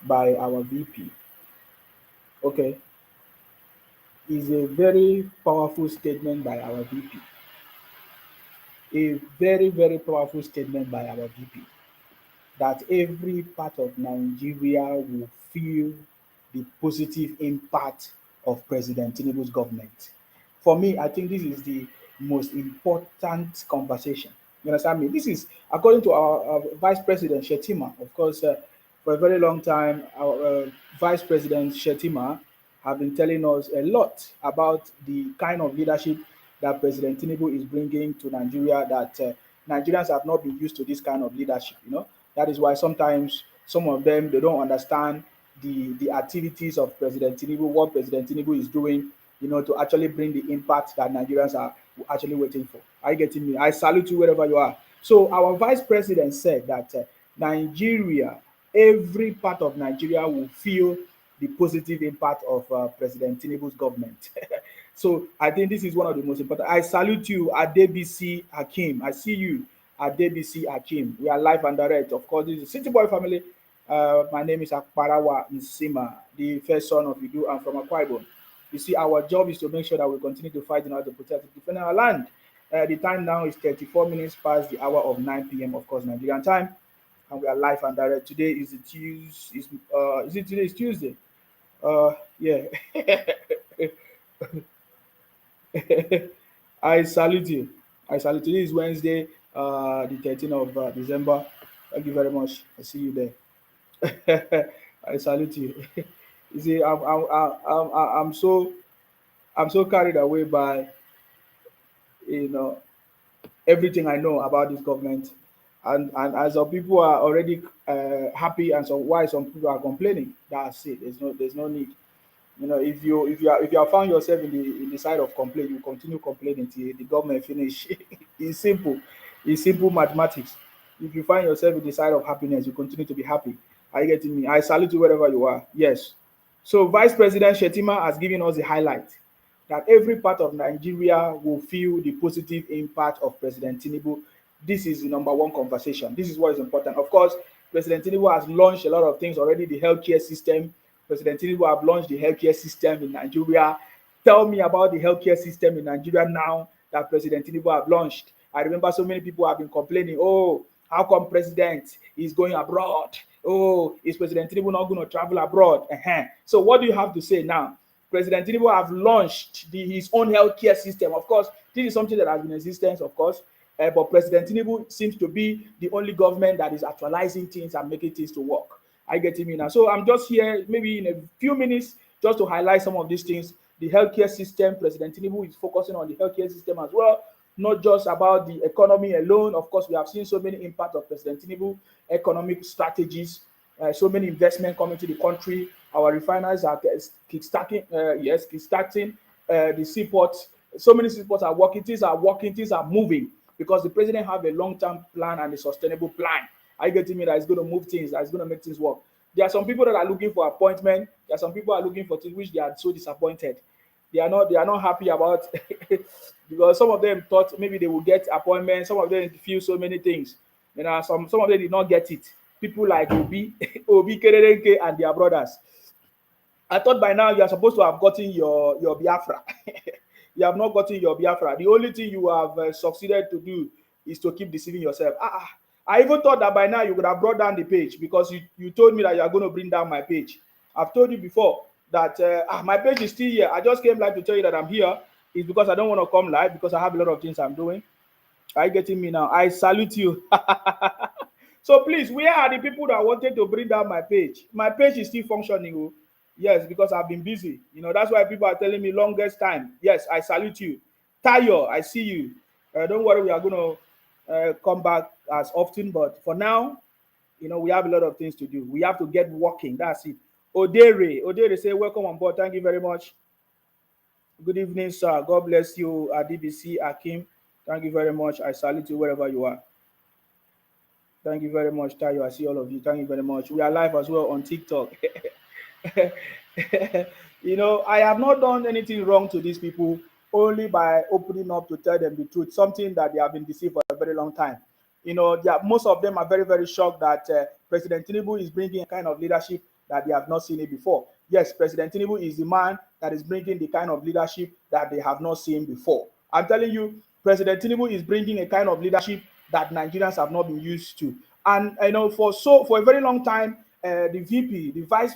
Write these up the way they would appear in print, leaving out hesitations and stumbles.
by our VP, okay, is a very powerful statement by our VP. A very, very powerful statement by our VP that every part of Nigeria will feel the positive impact of President Tinubu's government. For me, I think this is the most important conversation. You understand me? This is according to our Vice President Shettima. Of course, for a very long time, our Vice President Shettima have been telling us a lot about the kind of leadership that President Tinubu is bringing to Nigeria. That Nigerians have not been used to this kind of leadership. That is why sometimes some of them they don't understand the activities of President Tinubu, what President Tinubu is doing, to actually bring the impact that Nigerians are actually waiting for. Are you getting me? I salute you wherever you are. So our vice president said that Nigeria, every part of Nigeria will feel the positive impact of President Tinubu's government. So I think this is one of the most important. I salute you, Adebisi Hakim. I see you, Adebisi Hakim. We are live and direct. Of course, this is City Boy family. My name is Akparawa Nsima, the first son of Idu. I'm from Akwa Ibom. You see, our job is to make sure that we continue to fight in order to protect and defend our land. The time now is 34 minutes past the hour of 9 p.m., of course, Nigerian time. And we are live and direct. Today is the Tuesday. Is it today? Is Tuesday? Yeah. I salute you. I salute you. Today is Wednesday, the 13th of December. Thank you very much. I see you there. I salute you. You see, I'm so carried away by you know everything I know about this government, and as some people are already happy, and so why some people are complaining. That's it. There's no need. If you have found yourself in the side of complaint, you continue complaining till the government finish. It's simple. It's simple mathematics. If you find yourself in the side of happiness, you continue to be happy. Are you getting me? I salute you wherever you are. Yes. So Vice President Shettima has given us the highlight that every part of Nigeria will feel the positive impact of President Tinubu. This is the number one conversation. This is what is important. Of course, President Tinubu has launched a lot of things already, the healthcare system. President Tinubu have launched the healthcare system in Nigeria. Tell me about the healthcare system in Nigeria now that President Tinubu have launched. I remember so many people have been complaining, oh, how come president is going abroad? Oh, is President Tinubu not going to travel abroad? So what do you have to say now? President Tinubu have launched his own healthcare system. Of course, this is something that has been in existence, of course, but President Tinubu seems to be the only government that is actualizing things and making things to work. I get me now. So I'm just here, maybe in a few minutes, just to highlight some of these things. The healthcare system, President Tinubu is focusing on the healthcare system as well, not just about the economy alone. Of course, we have seen so many impacts of President Tinubu economic strategies, so many investment coming to the country. Our refiners are kickstarting, kickstarting the seaports. So many seaports are working, things are moving because the president have a long-term plan and a sustainable plan. Are you getting me? That is going to move things, that is going to make things work. There are some people that are looking for appointment. There are some people are looking for things which they are so disappointed. They are not happy about because some of them thought maybe they will get appointments. Some of them feel so many things. Some of them did not get it. People like Obi, Obi Kerenke and their brothers. I thought by now you are supposed to have gotten your Biafra. You have not gotten your Biafra. The only thing you have succeeded to do is to keep deceiving yourself. I even thought that by now you could have brought down the page because you told me that you are going to bring down my page. I've told you before that my page is still here. I just came live to tell you that I'm here. It's because I don't want to come live because I have a lot of things I'm doing. Are you getting me now? I salute you. So please, where are the people that wanted to bring down my page? My page is still functioning. Oh. Yes, because I've been busy. That's why people are telling me longest time. Yes, I salute you. Tayo, I see you. Don't worry, we are going to come back as often. But for now, we have a lot of things to do. We have to get working. That's it. Odere say, welcome on board. Thank you very much. Good evening, sir. God bless you, DBC Akim. Thank you very much. I salute you wherever you are. Thank you very much, Tayo. I see all of you. Thank you very much. We are live as well on TikTok. I have not done anything wrong to these people, only by opening up to tell them the truth, something that they have been deceived for a very long time. Most of them are very, very shocked that President Tinubu is bringing a kind of leadership that they have not seen it before. Yes, President Tinubu is the man that is bringing the kind of leadership that they have not seen before. I'm telling you, President Tinubu is bringing a kind of leadership that Nigerians have not been used to. And for a very long time, the VP, the Vice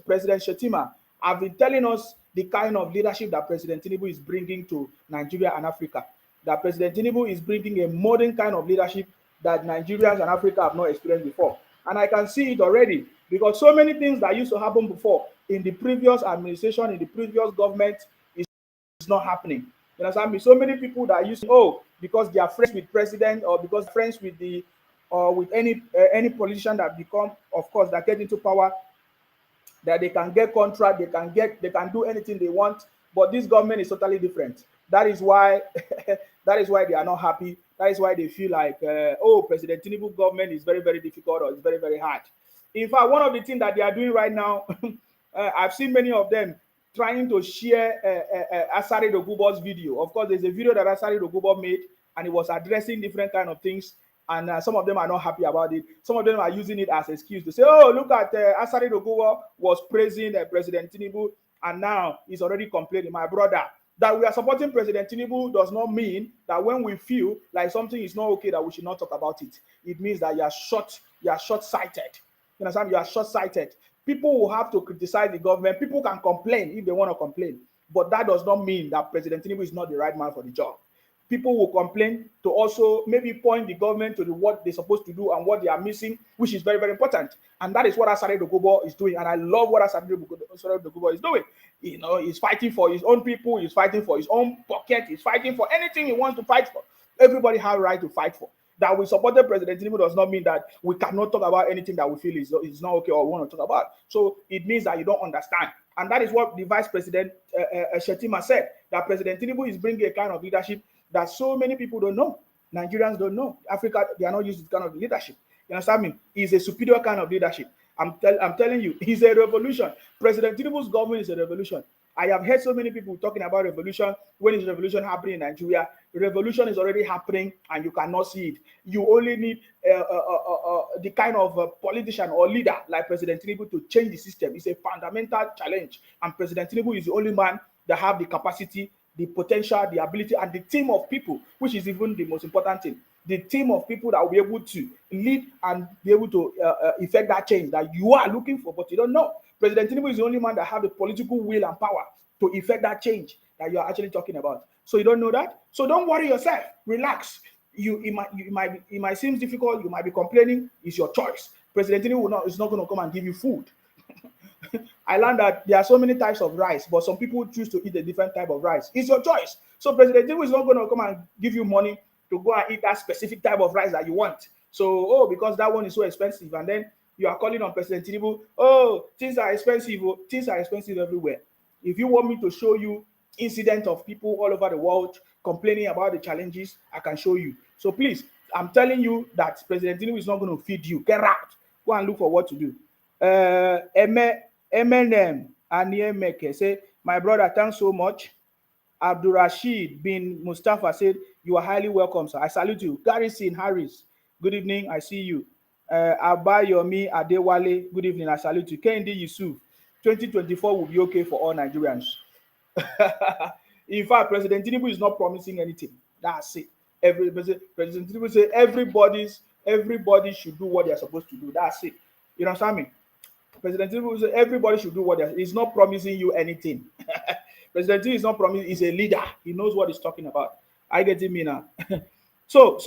President Shettima, have been telling us the kind of leadership that President Tinubu is bringing to Nigeria and Africa. That President Tinubu is bringing a modern kind of leadership that Nigerians and Africa have not experienced before. And I can see it already, because so many things that used to happen before in the previous administration, in the previous government, is not happening. You understand me? So many people that used to, because they are friends with president, or because friends with the or with any politician that become, of course, that get into power, that they can get contract, they can do anything they want. But this government is totally different. That is why that is why they are not happy. That is why they feel like President Tinubu government is very, very difficult, or it's very, very hard. In fact, one of the things that they are doing right now, I've seen many of them trying to share Asari Dogubo's video. Of course, there's a video that Asari Dogubo made, and it was addressing different kind of things. And some of them are not happy about it. Some of them are using it as an excuse to say, oh, look at Asari Dogubo was praising President Tinubu, and now he's already complaining. My brother, that we are supporting President Tinubu does not mean that when we feel like something is not okay, that we should not talk about it. It means that you are short-sighted. You understand? You are short-sighted. People will have to criticize the government. People can complain if they want to complain. But that does not mean that President Tinubu is not the right man for the job. People will complain to also maybe point the government to what they're supposed to do and what they are missing, which is very, very important. And that is what Asari Dogubo is doing. And I love what Asari Dogubo is doing. He's fighting for his own people. He's fighting for his own pocket. He's fighting for anything he wants to fight for. Everybody has a right to fight for. That we supported President Tinubu does not mean that we cannot talk about anything that we feel is not okay or we want to talk about. So it means that you don't understand. And that is what the Vice President Shettima said, that President Tinubu is bringing a kind of leadership that so many people don't know. Nigerians don't know. Africa, they are not used to this kind of leadership. You understand me? It's a superior kind of leadership. I'm telling you, it's a revolution. President Tinubu's government is a revolution. I have heard so many people talking about revolution. When is revolution happening in Nigeria? Revolution is already happening, and you cannot see it. You only need the kind of politician or leader like President Tinubu to change the system. It's a fundamental challenge, and President Tinubu is the only man that have the capacity, the potential, the ability, and the team of people, which is even the most important thing. The team of people that will be able to lead and be able to effect that change that you are looking for, but you don't know. President Tinubu is the only man that have the political will and power to effect that change that you are actually talking about. So you don't know that? So don't worry yourself. Relax. It might seem difficult. You might be complaining. It's your choice. President Tinubu is not going to come and give you food. I learned that there are so many types of rice, but some people choose to eat a different type of rice. It's your choice. So President Tinubu is not going to come and give you money to go and eat that specific type of rice that you want. So, because that one is so expensive, and then you are calling on President Tinubu, things are expensive. Things are expensive everywhere. If you want me to show you incidents of people all over the world complaining about the challenges, I can show you. So please, I'm telling you that President Tinubu is not going to feed you. Get out. Go and look for what to do. Eminem and Yemeke say, my brother, thanks so much. Abdul Rashid bin Mustafa said, you are highly welcome, sir. I salute you. Garrison Harris, good evening. I see you. Abayomi Adewale, good evening. I salute you. Kendi Yusuf, 2024 will be okay for all Nigerians. In fact, President Tinubu is not promising anything. That's it. President Tinubu say everybody should do what they are supposed to do. That's it. You understand me? President Tinubu say everybody should do what they are. He's not promising you anything. President Tinubu is not promising. He's a leader. He knows what he's talking about. I get it, me now. So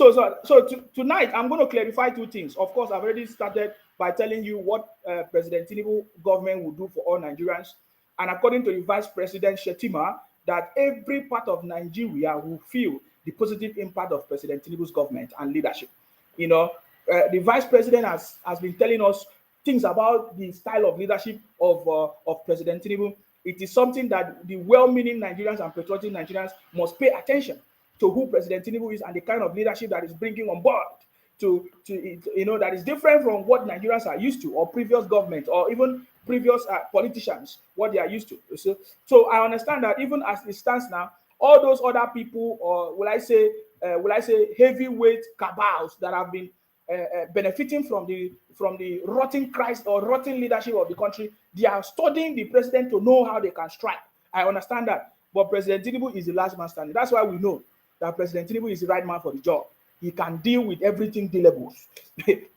tonight I'm going to clarify two things. Of course, I've already started by telling you what President Tinubu government will do for all Nigerians, and according to the Vice President Shettima, that every part of Nigeria will feel the positive impact of President Tinubu's government and leadership. The Vice President has been telling us things about the style of leadership of President Tinubu. It is something that the well-meaning Nigerians and patriotic Nigerians must pay attention to who President Tinubu is and the kind of leadership that is bringing on board that is different from what Nigerians are used to, or previous government, or even previous politicians, what they are used to. So I understand that even as it stands now, all those other people, or will I say heavyweight cabals that have been benefiting from the rotten Christ or rotten leadership of the country. They are studying the president to know how they can strike. I understand that, but President Tinubu is the last man standing. That's why we know that President Tinubu is the right man for the job. He can deal with everything dealables.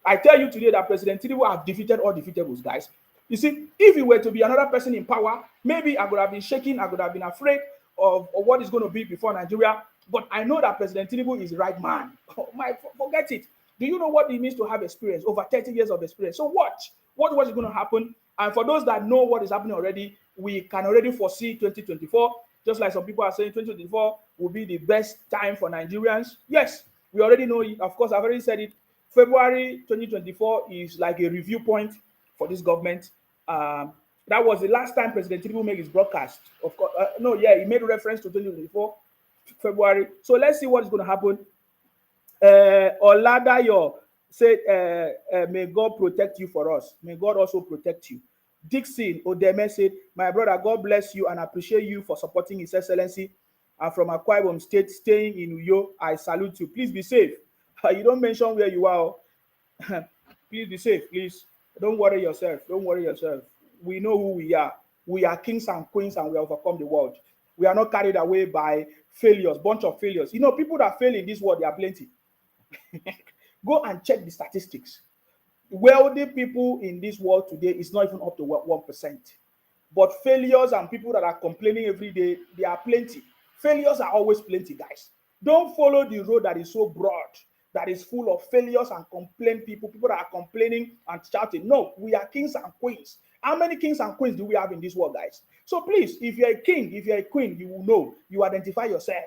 I tell you today that President Tinubu has defeated all defeatables, guys. You see, if he were to be another person in power, maybe I would have been shaking, I would have been afraid of what is going to be before Nigeria. But I know that President Tinubu is the right man. Oh my, forget it. Do you know what it means to have experience? Over 30 years of experience. So watch. What is going to happen? And for those that know what is happening already, we can already foresee 2024. Just like some people are saying 2024 will be the best time for Nigerians. Yes, we already know it. Of course, I've already said it. February 2024 is like a review point for this government. That was the last time President Tinubu made his broadcast. Of course, no, yeah, he made reference to 2024 February. So let's see what is going to happen. Oladayo said, may God protect you for us. May God also protect you. Dixon Odeme said, my brother, God bless you and appreciate you for supporting His Excellency. I'm from Akwa Ibom State, staying in Uyo. I salute you. Please be safe. You don't mention where you are. Please be safe, please. Don't worry yourself. Don't worry yourself. We know who we are. We are kings and queens and we overcome the world. We are not carried away by failures, bunch of failures. You know, people that fail in this world, there are plenty. Go and check the statistics. Wealthy people in this world today is not even up to 1%. But failures and people that are complaining every day, there are plenty. Failures are always plenty, guys. Don't follow the road that is so broad, that is full of failures and complain people that are complaining and shouting. No, we are kings and queens. How many kings and queens do we have in this world, guys? So please, if you're a king, if you're a queen, you will know. You identify yourself.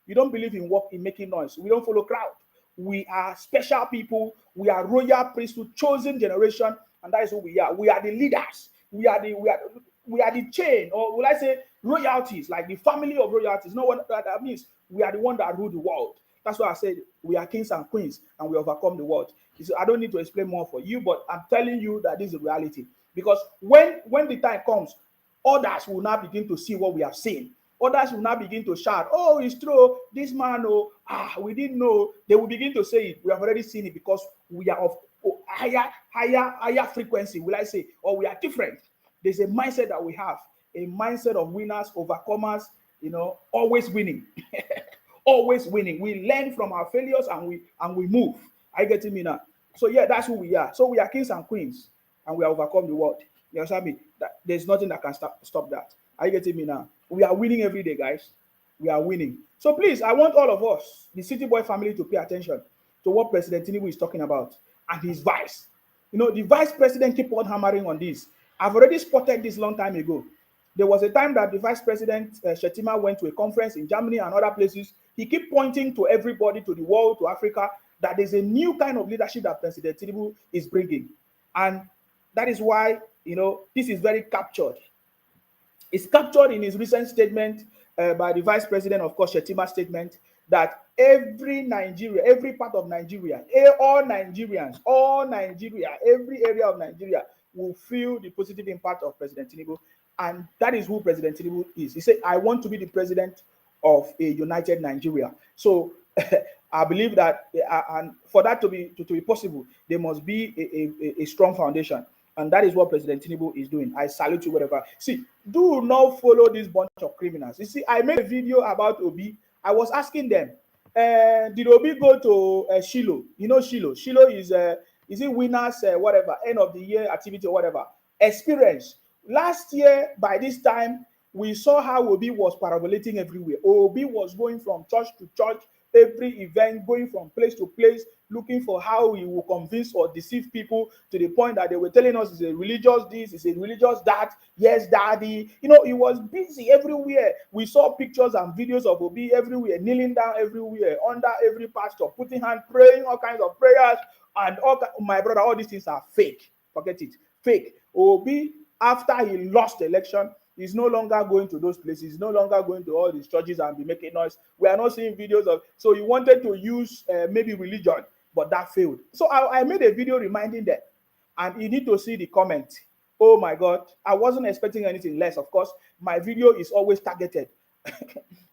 You don't believe in work, in making noise. We don't follow crowd. We are special people. We are royal priesthood, chosen generation, and that is who we are. We are the leaders. We are the chain, or will I say royalties, like the family of royalties. No one that means we are the one that rule the world. That's why I said we are kings and queens, and we overcome the world. So I don't need to explain more for you, but I'm telling you that this is reality. Because when the time comes, others will now begin to see what we have seen. Others will now begin to shout, oh, it's true, this man, we didn't know. They will begin to say it. We have already seen it because we are of higher frequency, will I say, or we are different. There's a mindset that we have, a mindset of winners, overcomers, always winning. Always winning. We learn from our failures and we move. Are you getting me now? So yeah, that's who we are. So we are kings and queens and we have overcome the world. You understand me? There's nothing that can stop that. Are you getting me now? We are winning every day, guys. We are winning. So please, I want all of us, the City Boy family, to pay attention to what President Tinubu is talking about and his vice. The vice president keep on hammering on this. I've already spotted this long time ago. There was a time that the vice president, Shettima, went to a conference in Germany and other places. He keep pointing to everybody, to the world, to Africa, that there's a new kind of leadership that President Tinubu is bringing. And that is why, this is very captured. It's captured in his recent statement by the vice president, of course, Shettima's statement, that every part of Nigeria, all Nigeria, every area of Nigeria will feel the positive impact of President Tinubu. And that is who President Tinubu is. He said, I want to be the president of a united Nigeria. So I believe that, and for that to be possible, there must be a strong foundation. And that is what President Tinubu is doing. I salute you, whatever. See, do not follow this bunch of criminals. You see, I made a video about Obi. I was asking them, did Obi go to Shiloh? Shiloh. Shiloh is it winners, whatever, end of the year activity or whatever. Experience. Last year, by this time, we saw how Obi was parabolating everywhere. Obi was going from church to church, every event, going from place to place, looking for how he will convince or deceive people to the point that they were telling us it's a religious this, it's a religious that. Yes, daddy. He was busy everywhere. We saw pictures and videos of Obi everywhere, kneeling down everywhere, under every pastor, putting hand, praying all kinds of prayers. And my brother, all these things are fake. Forget it. Fake. Obi, after he lost the election, he's no longer going to those places. He's no longer going to all these churches and be making noise. We are not seeing videos of. So he wanted to use maybe religion, but that failed. So I made a video reminding them, and you need to see the comment. Oh my God, I wasn't expecting anything less. Of course, my video is always targeted.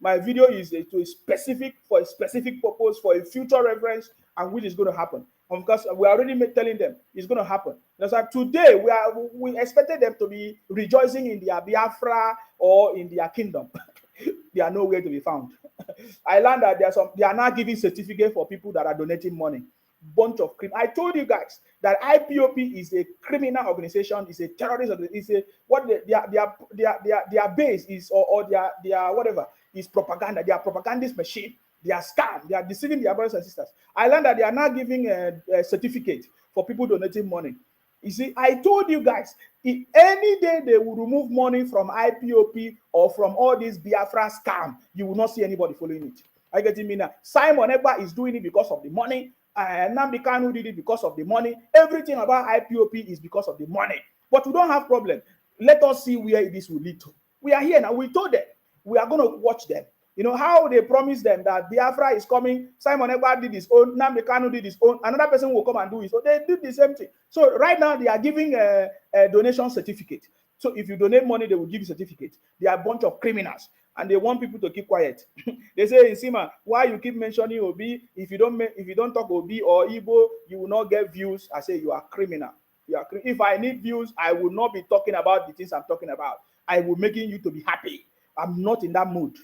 My video is for a specific purpose, for a future reference, and which is going to happen. Of course, we are already telling them it's going to happen. That's why today we expected them to be rejoicing in their Biafra or in their kingdom. They are nowhere to be found. I learned that they are now giving certificate for people that are donating money. Bunch of I told you guys that IPOP is a criminal organization, is a terrorist organization, is a what their base is, or their whatever is propaganda. They are propagandist machine. They are scam. They are deceiving their brothers and sisters. I learned that they are now giving a certificate for people donating money. You see, I told you guys, if any day they will remove money from IPOP or from all these Biafra scam, you will not see anybody following it. I get it, now. Simon Ekpa is doing it because of the money. Nnamdi Kanu did it because of the money. Everything about IPOP is because of the money. But we don't have problem. Let us see where this will lead to. We are here now. We told them we are going to watch them. You know how they promised them that Biafra is coming. Simon Ekpa did his own. Nnamdi Kanu did his own. Another person will come and do it. So they did the same thing. So right now they are giving a donation certificate. So if you donate money, they will give you certificate. They are a bunch of criminals, and they want people to keep quiet. They say in Sima, why you keep mentioning Obi? If you don't talk Obi or Igbo, you will not get views. I say you are criminal. If I need views, I will not be talking about the things I'm talking about. I will making you to be happy. I'm not in that mood.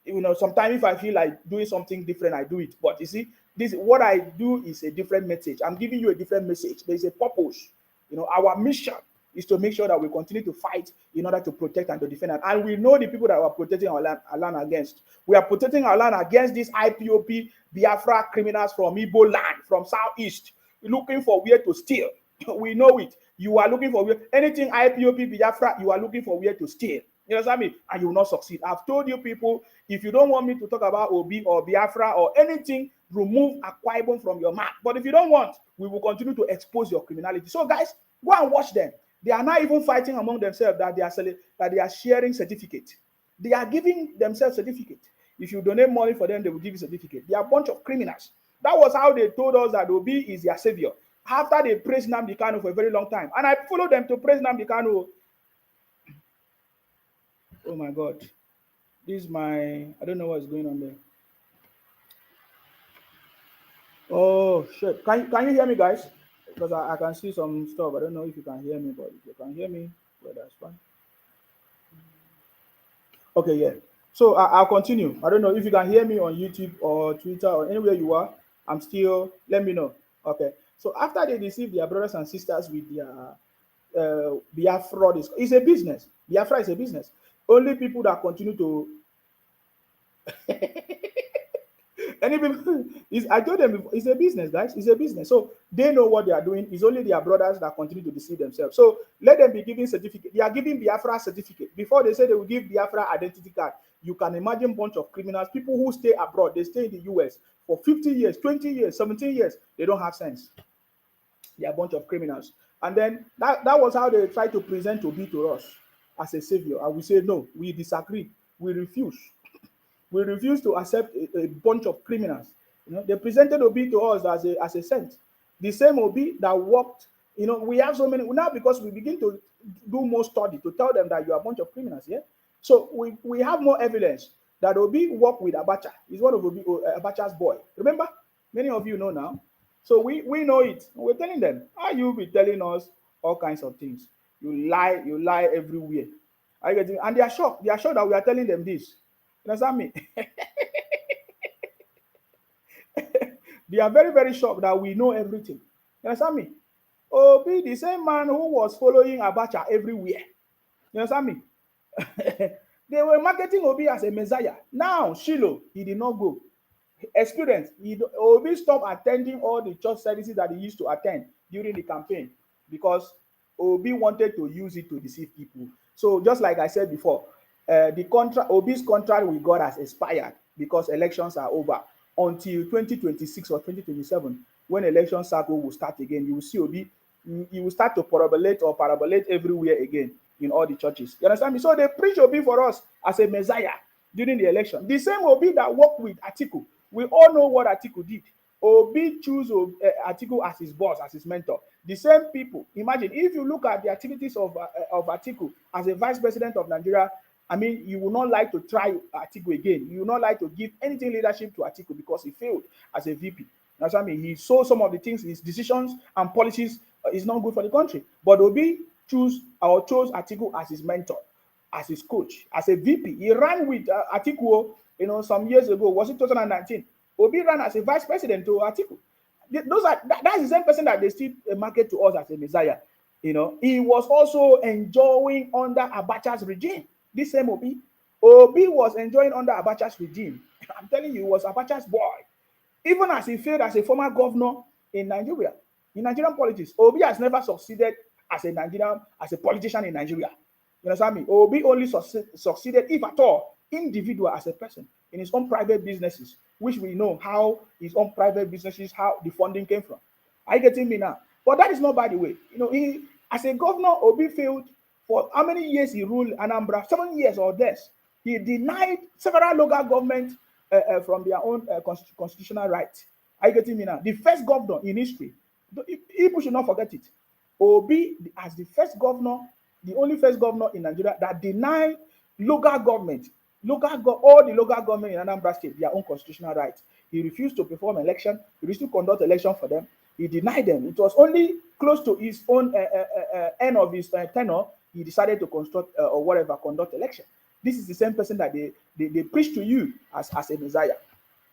You know, sometimes if I feel like doing something different, I do it. But you see, this what I do is a different message. I'm giving you a different message. There's a purpose. You know, our mission is to make sure that we continue to fight in order to protect and to defend. And we know the people that are protecting our land against. We are protecting our land against these IPOP Biafra criminals from Igbo land, from Southeast, looking for where to steal. We know it. You are looking for anything IPOP Biafra, you are looking for where to steal. You understand me? And you will not succeed. I've told you people, if you don't want me to talk about Obi or Biafra or anything, remove Akwa Ibom from your mouth. But if you don't want, we will continue to expose your criminality. So guys, go and watch them. They are not even fighting among themselves that they are sharing certificate. They are giving themselves certificate. If you donate money for them, they will give you certificate. They are a bunch of criminals. That was how they told us that Obi is their savior. After they praised Nnamdi Kanu for a very long time. And I followed them to praise Nnamdi Kanu. Oh my God. This is I don't know what's going on there. Oh shit. Can you hear me, guys? Because I can see some stuff. I don't know if you can hear me, but if you can hear me, well, that's fine. Okay, yeah. So I'll continue. I don't know if you can hear me on YouTube or Twitter or anywhere you are. I'm still, let me know. Okay. So after they deceive their brothers and sisters with their Biafra, it's a business. Biafra is a business. Only people that continue to any people is I told them it's a business, guys. It's a business. So they know what they are doing. It's only their brothers that continue to deceive themselves. So let them be giving certificate. They are giving Biafra certificate. Before they say they will give Biafra identity card. You can imagine a bunch of criminals, people who stay abroad, they stay in the US for 50 years, 20 years, 17 years. They don't have sense. They are a bunch of criminals. And then that was how they try to present Obi to us as a savior. And we say, no, we disagree. We refuse. We refuse to accept a bunch of criminals. You know, they presented Obi to us as a saint. The same Obi that worked, you know, we have so many now because we begin to do more study to tell them that you are a bunch of criminals, yeah? So we have more evidence that Obi worked with Abacha. He's one of Abacha's boy. Remember? Many of you know now. So we know it. We're telling them, how you be telling us all kinds of things? You lie everywhere. I get it? And they are shocked. They are shocked that we are telling them this. You understand me? They are very, very shocked that we know everything. You understand me? Obi, the same man who was following Abacha everywhere. You understand me? They were marketing Obi as a messiah. Now, Shiloh, he did not go. Experience. Obi stopped attending all the church services that he used to attend during the campaign because Obi wanted to use it to deceive people. So just like I said before, Obi's contract with God has expired because elections are over until 2026 or 2027 when election cycle will start again. You will see Obi, you will start to parabolate everywhere again in all the churches. You understand me? So they preach Obi for us as a messiah during the election. The same Obi that worked with Atiku. We all know what Atiku did. Obi chose Atiku as his boss, as his mentor. The same people. Imagine if you look at the activities of Atiku as a vice president of Nigeria. I mean, you will not like to try Atiku again. You will not like to give anything leadership to Atiku because he failed as a VP. That's what I mean. He saw some of the things, his decisions and policies is not good for the country. But Obi chose Atiku as his mentor, as his coach, as a VP. He ran with Atiku, some years ago. Was it 2019? Obi ran as a vice president to Atiku. That's the same person that they still market to us as a messiah. He was also enjoying under Abacha's regime. This same Obi was enjoying under Abacha's regime. I'm telling you, he was Abacha's boy. Even as he failed as a former governor in Nigeria, in Nigerian politics, Obi has never succeeded as a politician in Nigeria. You understand me? Obi only succeeded, if at all, individual as a person in his own private businesses, which we know how his own private businesses, how the funding came from. Are you getting me now? But that is not by the way. He, as a governor, Obi failed for how many years he ruled Anambra? 7 years or less. He denied several local governments from their own constitutional rights. Are you getting me now? The first governor in history, people should not forget it. Obi, as the first governor, the only first governor in Nigeria that denied local government, all the local government in Anambra State their own constitutional rights. He refused to perform election. He refused to conduct election for them. He denied them. It was only close to his own end of his tenure he decided to conduct election. This is the same person that they preach to you as a messiah,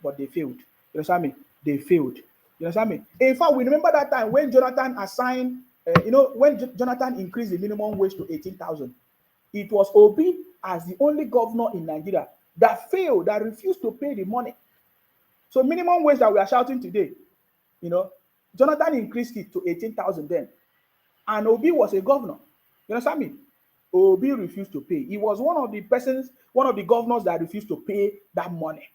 but they failed. You understand me? They failed. You understand me? In fact, we remember that time when Jonathan assigned, when Jonathan increased the minimum wage to 18,000. It was Obi as the only governor in Nigeria that failed, that refused to pay the money. So minimum wage that we are shouting today, Jonathan increased it to 18,000 then, and Obi was a governor. You understand me? Obi refused to pay. He was one of the governors that refused to pay that money.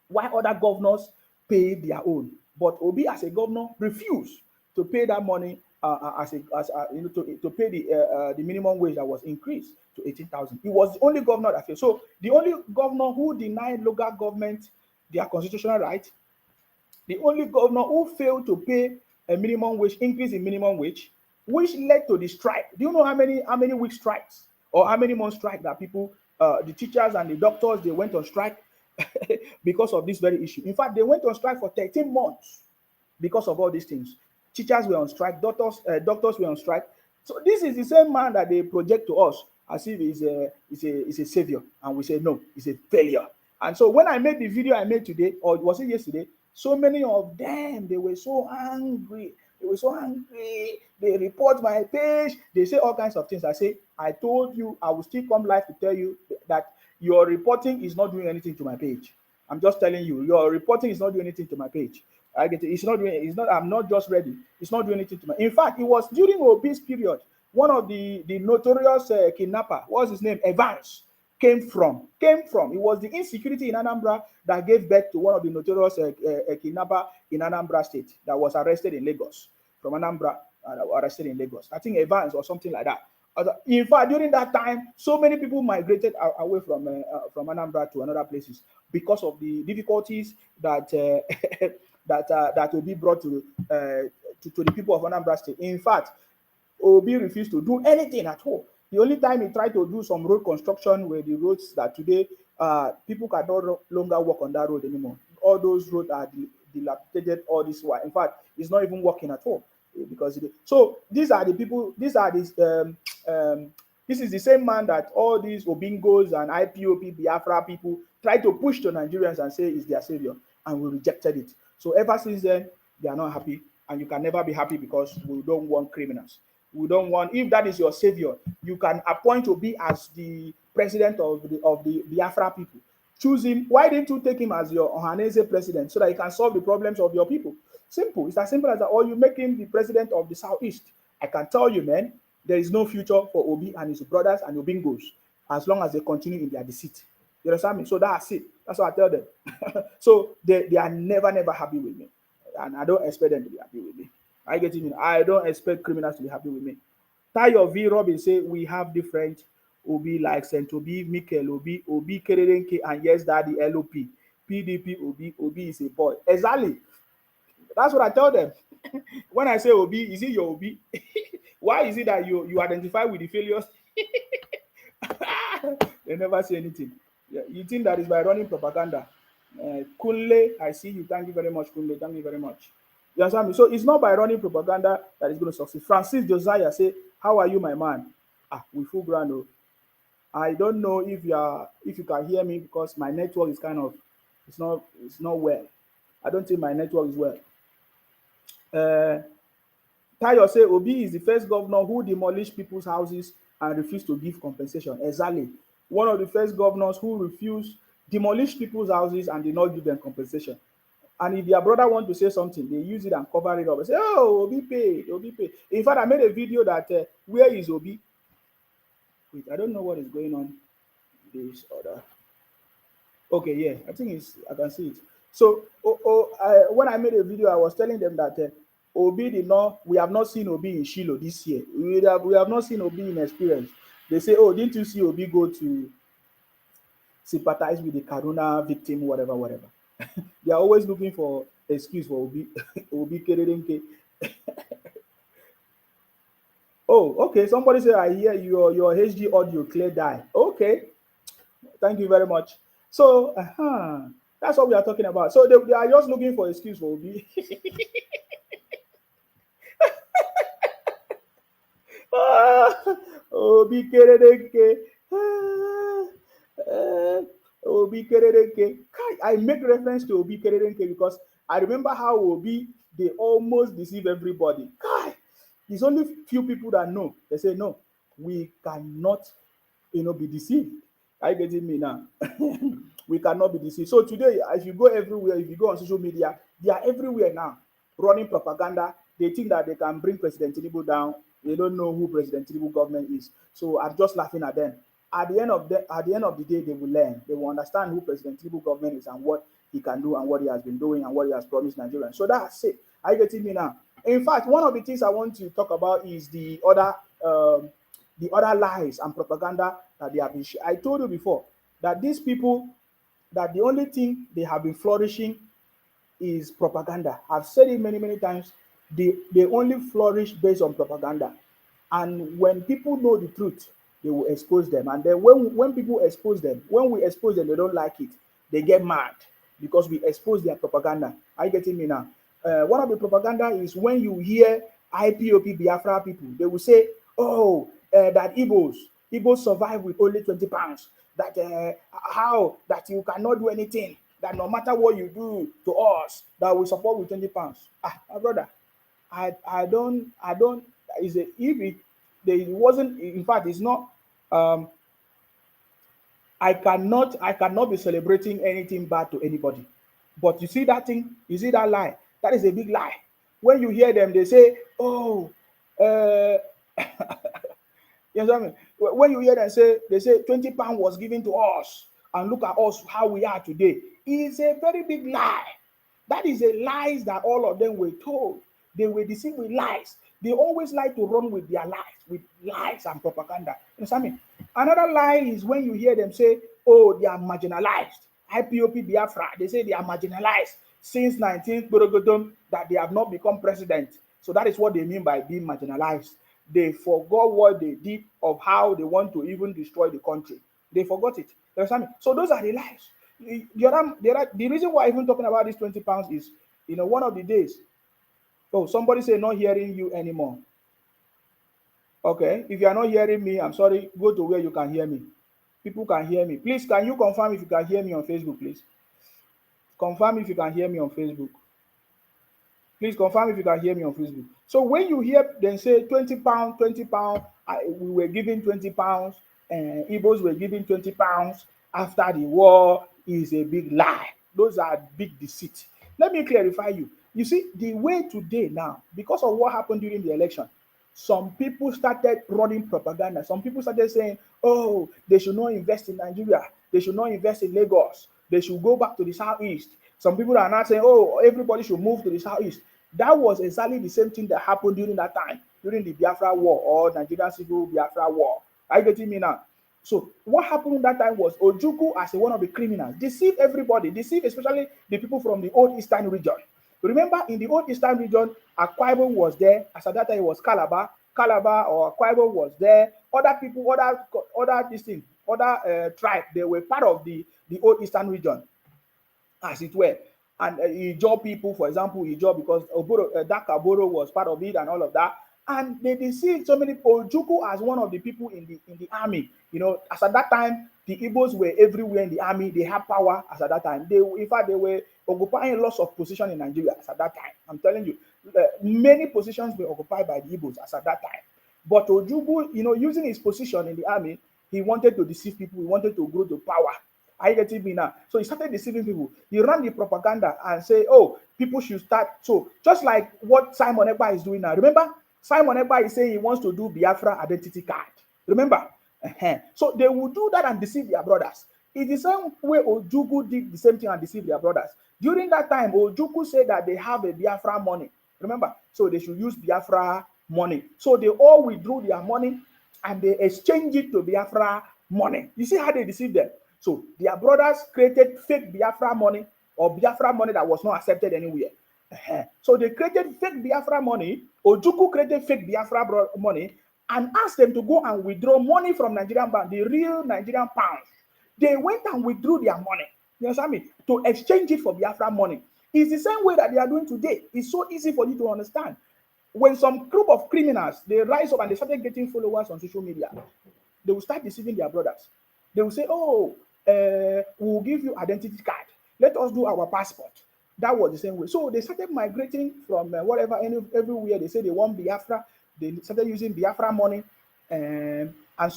While other governors paid their own, but Obi as a governor refused to pay that money to pay the minimum wage that was increased to 18,000. He was the only governor that failed. So the only governor who denied local government their constitutional right, the only governor who failed to pay a minimum wage increase in minimum wage, which led to the strike. Do you know how many week strikes or how many month strike that people, the teachers and the doctors, they went on strike because of this very issue? In fact, they went on strike for 13 months because of all these things. Teachers were on strike, doctors were on strike. So this is the same man that they project to us as if he's a savior, and we say no, he's a failure. And so when I made the video I made today, or was it yesterday, so many of them, they were so angry. They report my page. They say all kinds of things. I say, I told you, I will still come live to tell you that your reporting is not doing anything to my page. I'm just telling you, your reporting is not doing anything to my page. I get it. I'm not just ready. It's not doing anything to my. In fact, it was during Obi's period. One of the notorious kidnapper, what's his name? Evans came from. It was the insecurity in Anambra that gave birth to one of the notorious kidnapper in Anambra State that was arrested in Lagos, from Anambra, arrested in Lagos. I think Evans or something like that. In fact, during that time, so many people migrated away from Anambra to other places because of the difficulties that that will be brought to the people of Anambra State. In fact, Obi refused to do anything at all. The only time he tried to do some road construction were the roads that today people can no longer walk on that road anymore. All those roads are dilapidated. All this while, in fact, it's not even working at all because so these are the people. This is the same man that all these Obingos and IPOP Biafra people try to push to Nigerians and say is their savior, and we rejected it. So ever since then, they are not happy, and you can never be happy because we don't want criminals. We don't want, if that is your savior, you can appoint Obi as the president of the Biafra people. Choose him. Why didn't you take him as your Ohanese president so that he can solve the problems of your people? Simple. It's as simple as that. Or you make him the president of the Southeast. I can tell you, man, there is no future for Obi and his brothers and Obingos as long as they continue in their deceit. You understand me? So that's it. That's what I tell them. So they are never happy with me. And I don't expect them to be happy with me. I get it. I don't expect criminals to be happy with me. Tayo V. Robin say we have different Obi like Saint Obi, Mikel Obi, Obi Kerenke, and yes, Daddy LOP. PDP Obi is a boy. Exactly. That's what I tell them. When I say Obi, is it your Obi? Why is it that you identify with the failures? They never say anything. Yeah, you think that is by running propaganda. Kunle, I see you. Thank you very much, Kunle. Thank you very much. You understand me? So it's not by running propaganda that is going to succeed. Francis Josiah say, "How are you, my man?" Ah, we full ground. Oh. I don't know if you can hear me because my network is kind of it's not well. I don't think my network is well. Uh, Tayo say Obi is the first governor who demolished people's houses and refused to give compensation. Exactly. One of the first governors who refused demolish people's houses and did not give them compensation. And if their brother want to say something, they use it and cover it up and say, "Oh, Obi paid, Obi paid." In fact, I made a video that where is Obi? Wait, I don't know what is going on. This other. Okay, yeah, I can see it. So, when I made a video, I was telling them that Obi did not. We have not seen Obi in Shiloh this year. We have not seen Obi in experience. They say, "Oh, didn't you see Obi go to sympathize with the Kaduna victim, whatever, whatever." They are always looking for excuse for Obi, Obi Kererenke. Oh, okay. Somebody say I hear your HD audio clear die. Okay, thank you very much. So, that's what we are talking about. So they are just looking for excuse for Obi. Ah, Obi Kererenke. Ah, Obi Kererenke. I make reference to Obi Kererenke because I remember how Obi they almost deceive everybody. Kai, it's only few people that know. They say no, we cannot, be deceived. Are you getting me now? We cannot be deceived. So today, if you go everywhere, if you go on social media, they are everywhere now running propaganda. They think that they can bring President Tinubu down. They don't know who President Tinubu government is. So I'm just laughing at them. At the end of the day, they will learn. They will understand who President Tinubu government is and what he can do and what he has been doing and what he has promised Nigerians. So that's it. Are you getting me now? In fact, one of the things I want to talk about is the other lies and propaganda that they have been. I told you before that these people, that the only thing they have been flourishing is propaganda. I've said it many, many times. They only flourish based on propaganda. And when people know the truth, they will expose them. And then when people expose them, when we expose them, they don't like it. They get mad because we expose their propaganda. Are you getting me now? One of the propaganda is when you hear IPOP Biafra people, they will say, "Oh, that Igbos survive with only 20 pounds. That how that you cannot do anything. That no matter what you do to us, that we support with 20 pounds." Ah, my brother, I don't is a if it there wasn't, in fact it's not, um I cannot be celebrating anything bad to anybody. But you see that thing, you see that lie, that is a big lie. When you hear them, they say, "Oh, uh you understand me?" When you hear them say, they say 20 pounds was given to us, and look at us how we are today. It's a very big lie. That is a lies that all of them were told. They were deceived with lies. They always like to run with their lies, with lies and propaganda. You understand me? Another lie is when you hear them say, "Oh, they are marginalized." IPOP Biafra, they say they are marginalized since 19th Borogodom, that they have not become president. So that is what they mean by being marginalized. They forgot what they did of how they want to even destroy the country. They forgot it. You understand me? So those are the lies. The reason why I'm even talking about this 20 pounds is, one of the days, oh, somebody say not hearing you anymore. Okay, if you are not hearing me, I'm sorry, go to where you can hear me. People can hear me. Please, can you confirm if you can hear me on Facebook, please? Confirm if you can hear me on Facebook. Please confirm if you can hear me on Facebook. So when you hear them say 20 pounds, 20 pounds, we were giving 20 pounds, and Igbos were giving 20 pounds after the war, is a big lie. Those are big deceit. Let me clarify you. You see, the way today now, because of what happened during the election, some people started running propaganda. Some people started saying, "Oh, they should not invest in Nigeria. They should not invest in Lagos. They should go back to the southeast." Some people are now saying, "Oh, everybody should move to the southeast." That was exactly the same thing that happened during that time, during the Biafra War or Nigerian Civil Biafra War. Are you getting me now? So what happened that time was Ojuku, as one of the criminals, deceived everybody, deceived especially the people from the old eastern region. Remember, in the old eastern region, Akwa Ibom was there. As at that time, it was Calabar or Akwa Ibom was there. Other people, other this thing, other tribe, they were part of the old eastern region. as it were. And Ijaw people, for example, Ijaw, because Dakaboro was part of it and all of that. And they deceived so many people. Ojukwu as one of the people in the army. You know, as at that time, the Igbos were everywhere in the army. They had power as at that time. They, in fact, they were occupying lots of positions in Nigeria as at that time. I'm telling you, many positions were occupied by the Igbos as at that time. But Ojukwu, you know, using his position in the army, he wanted to deceive people. He wanted to grow to power. Are you getting me now? So he started deceiving people. He ran the propaganda and say, oh, people should start. So just like what Simon Ekpa is doing now. Remember, Simon Ekpa is saying he wants to do Biafra identity card. Remember? So they will do that and deceive their brothers. It's the same way Ojukwu did the same thing and deceive their brothers. During that time, Ojukwu said that they have a Biafra money. Remember? So they should use Biafra money. So they all withdrew their money and they exchanged it to Biafra money. You see how they deceived them? So their brothers created fake Biafra money or Biafra money that was not accepted anywhere. So they created fake Biafra money. Ojukwu created fake Biafra money and asked them to go and withdraw money from Nigerian bank, the real Nigerian pounds. They went and withdrew their money. You understand me? To exchange it for Biafra money. It's the same way that they are doing today. It's so easy for you to understand. When some group of criminals, they rise up and they started getting followers on social media, they will start deceiving their brothers. They will say, oh, we'll give you identity card. Let us do our passport. That was the same way. So they started migrating from everywhere. They say they want Biafra. They started using Biafra money. And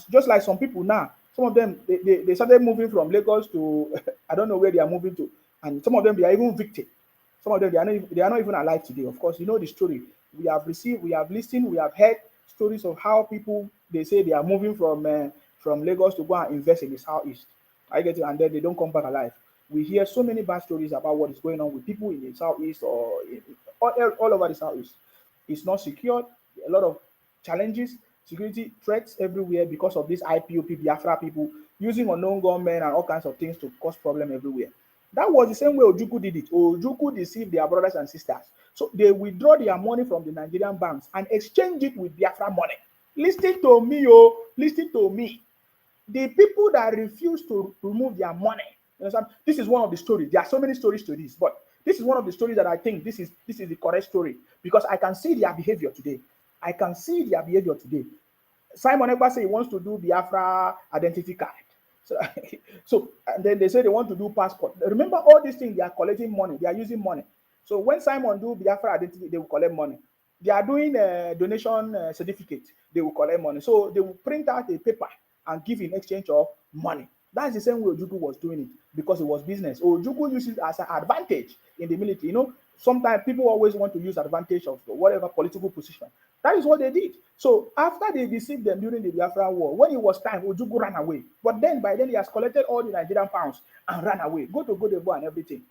just like some people now, some of them, they started moving from Lagos to, I don't know where they are moving to. And some of them, they are even victims. Some of them, they are not even alive today. Of course, you know the story. We have received, we have listened, we have heard stories of how people, they say they are moving from Lagos to go and invest in the southeast. I get it, and then they don't come back alive. We hear so many bad stories about what is going on with people in the southeast or all over the southeast. It's not secured. A lot of challenges, security threats everywhere because of these IPOP Biafra people using unknown gunmen and all kinds of things to cause problem everywhere. That was the same way Ojukwu did it. Ojukwu deceived their brothers and sisters. So they withdraw their money from the Nigerian banks and exchange it with Biafra money. Listen to me, oh, listen to me. The people that refuse to remove their money, you understand? This is one of the stories. There are so many stories to this, but this is one of the stories that I think this is the correct story because I can see their behavior today. I can see their behavior today. Simon Ekpa say he wants to do Biafra identity card. So and then they say they want to do passport. Remember all these things, they are collecting money. They are using money. So when Simon do Biafra identity, they will collect money. They are doing a donation certificate. They will collect money. So they will print out a paper and give in exchange of money. That's the same way Ojukwu was doing it because it was business. Ojukwu uses it as an advantage in the military. You know, sometimes people always want to use advantage of whatever political position. That is what they did. So after they deceived them during the Biafra war, when it was time, Ojukwu ran away. But then by then he has collected all the Nigerian pounds and ran away. Go to Godebo and everything.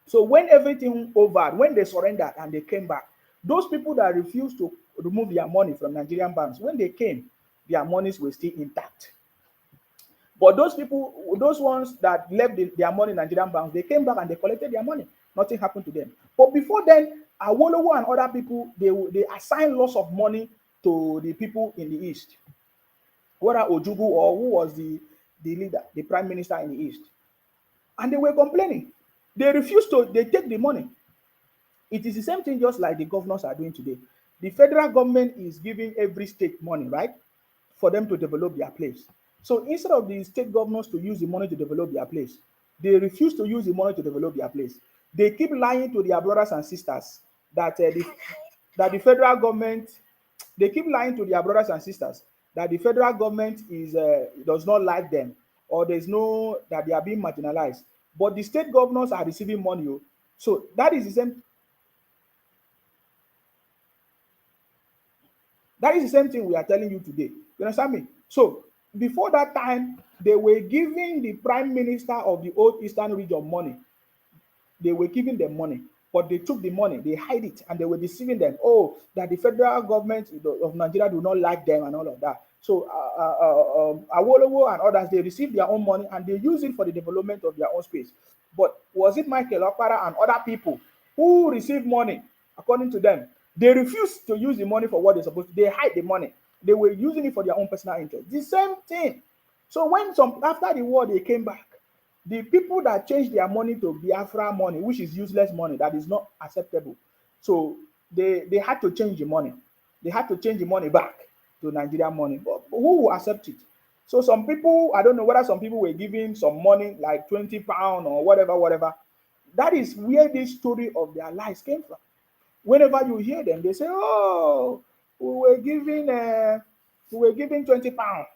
So when everything over, when they surrendered and they came back, those people that refused to remove their money from Nigerian banks, when they came, their monies were still intact. But those people, those ones that left their money in Nigerian banks, they came back and they collected their money. Nothing happened to them. But before then, Awolowo and other people, they assigned lots of money to the people in the East. Whether Ojukwu or who was the leader, the prime minister in the East. And they were complaining. They refused to, they take the money. It is the same thing just like the governors are doing today. The federal government is giving every state money, right? For them to develop their place. So instead of the state governors to use the money to develop their place, they refuse to use the money to develop their place. They keep lying to their brothers and sisters that the federal government, they keep lying to their brothers and sisters that the federal government does not like them or there's no, that they are being marginalized. But the state governors are receiving money. So that is the same. That is the same thing we are telling you today. You understand me? So before that time, they were giving the prime minister of the old Eastern region money. They were giving them money, but they took the money, they hide it, and they were deceiving them. Oh, that the federal government of Nigeria do not like them and all of that. So Awolowo and others, they received their own money and they use it for the development of their own space. But was it Michael Okpara and other people who received money, according to them? They refused to use the money for what they're supposed to. They hide the money. They were using it for their own personal interest. The same thing. So when after the war, they came back, The people that change their money to Biafra money, which is useless money, that is not acceptable. So they had to change the money. They had to change the money back to Nigerian money. But who will accept it? So some people, I don't know whether some people were giving some money like £20 or whatever, whatever. That is where this story of their lives came from. Whenever you hear them, they say, "Oh, we were giving, £20,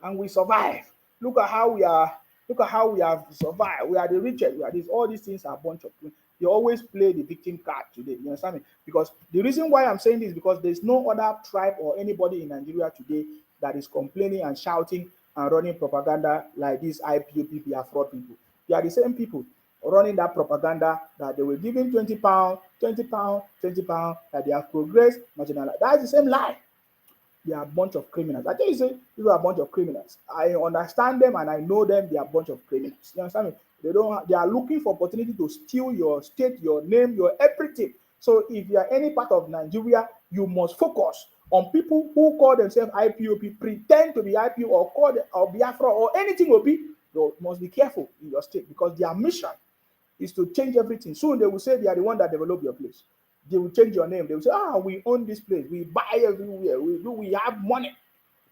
and we survived. Look at how we are. Look at how we have survived. We are the richest. We are this. All these things are a bunch of things." They always play the victim card today. You understand me? Because the reason why I'm saying this is because there's no other tribe or anybody in Nigeria today that is complaining and shouting and running propaganda like these IPOP fraud people. They are the same people running that propaganda that they were giving £20, £20, £20, that they have progressed, marginalized. That's the same lie. They are a bunch of criminals. I tell you, say, people are a bunch of criminals. I understand them and I know them. They are a bunch of criminals. You understand me? They are looking for opportunity to steal your state, your name, your everything. So if you are any part of Nigeria, you must focus on people who call themselves IPOP, pretend to be IPO or call them, or Biafra or anything will be. You must be careful in your state because their mission is to change everything. Soon they will say they are the one that developed your place. They will change your name. They will say, we own this place. We buy everywhere. We have money.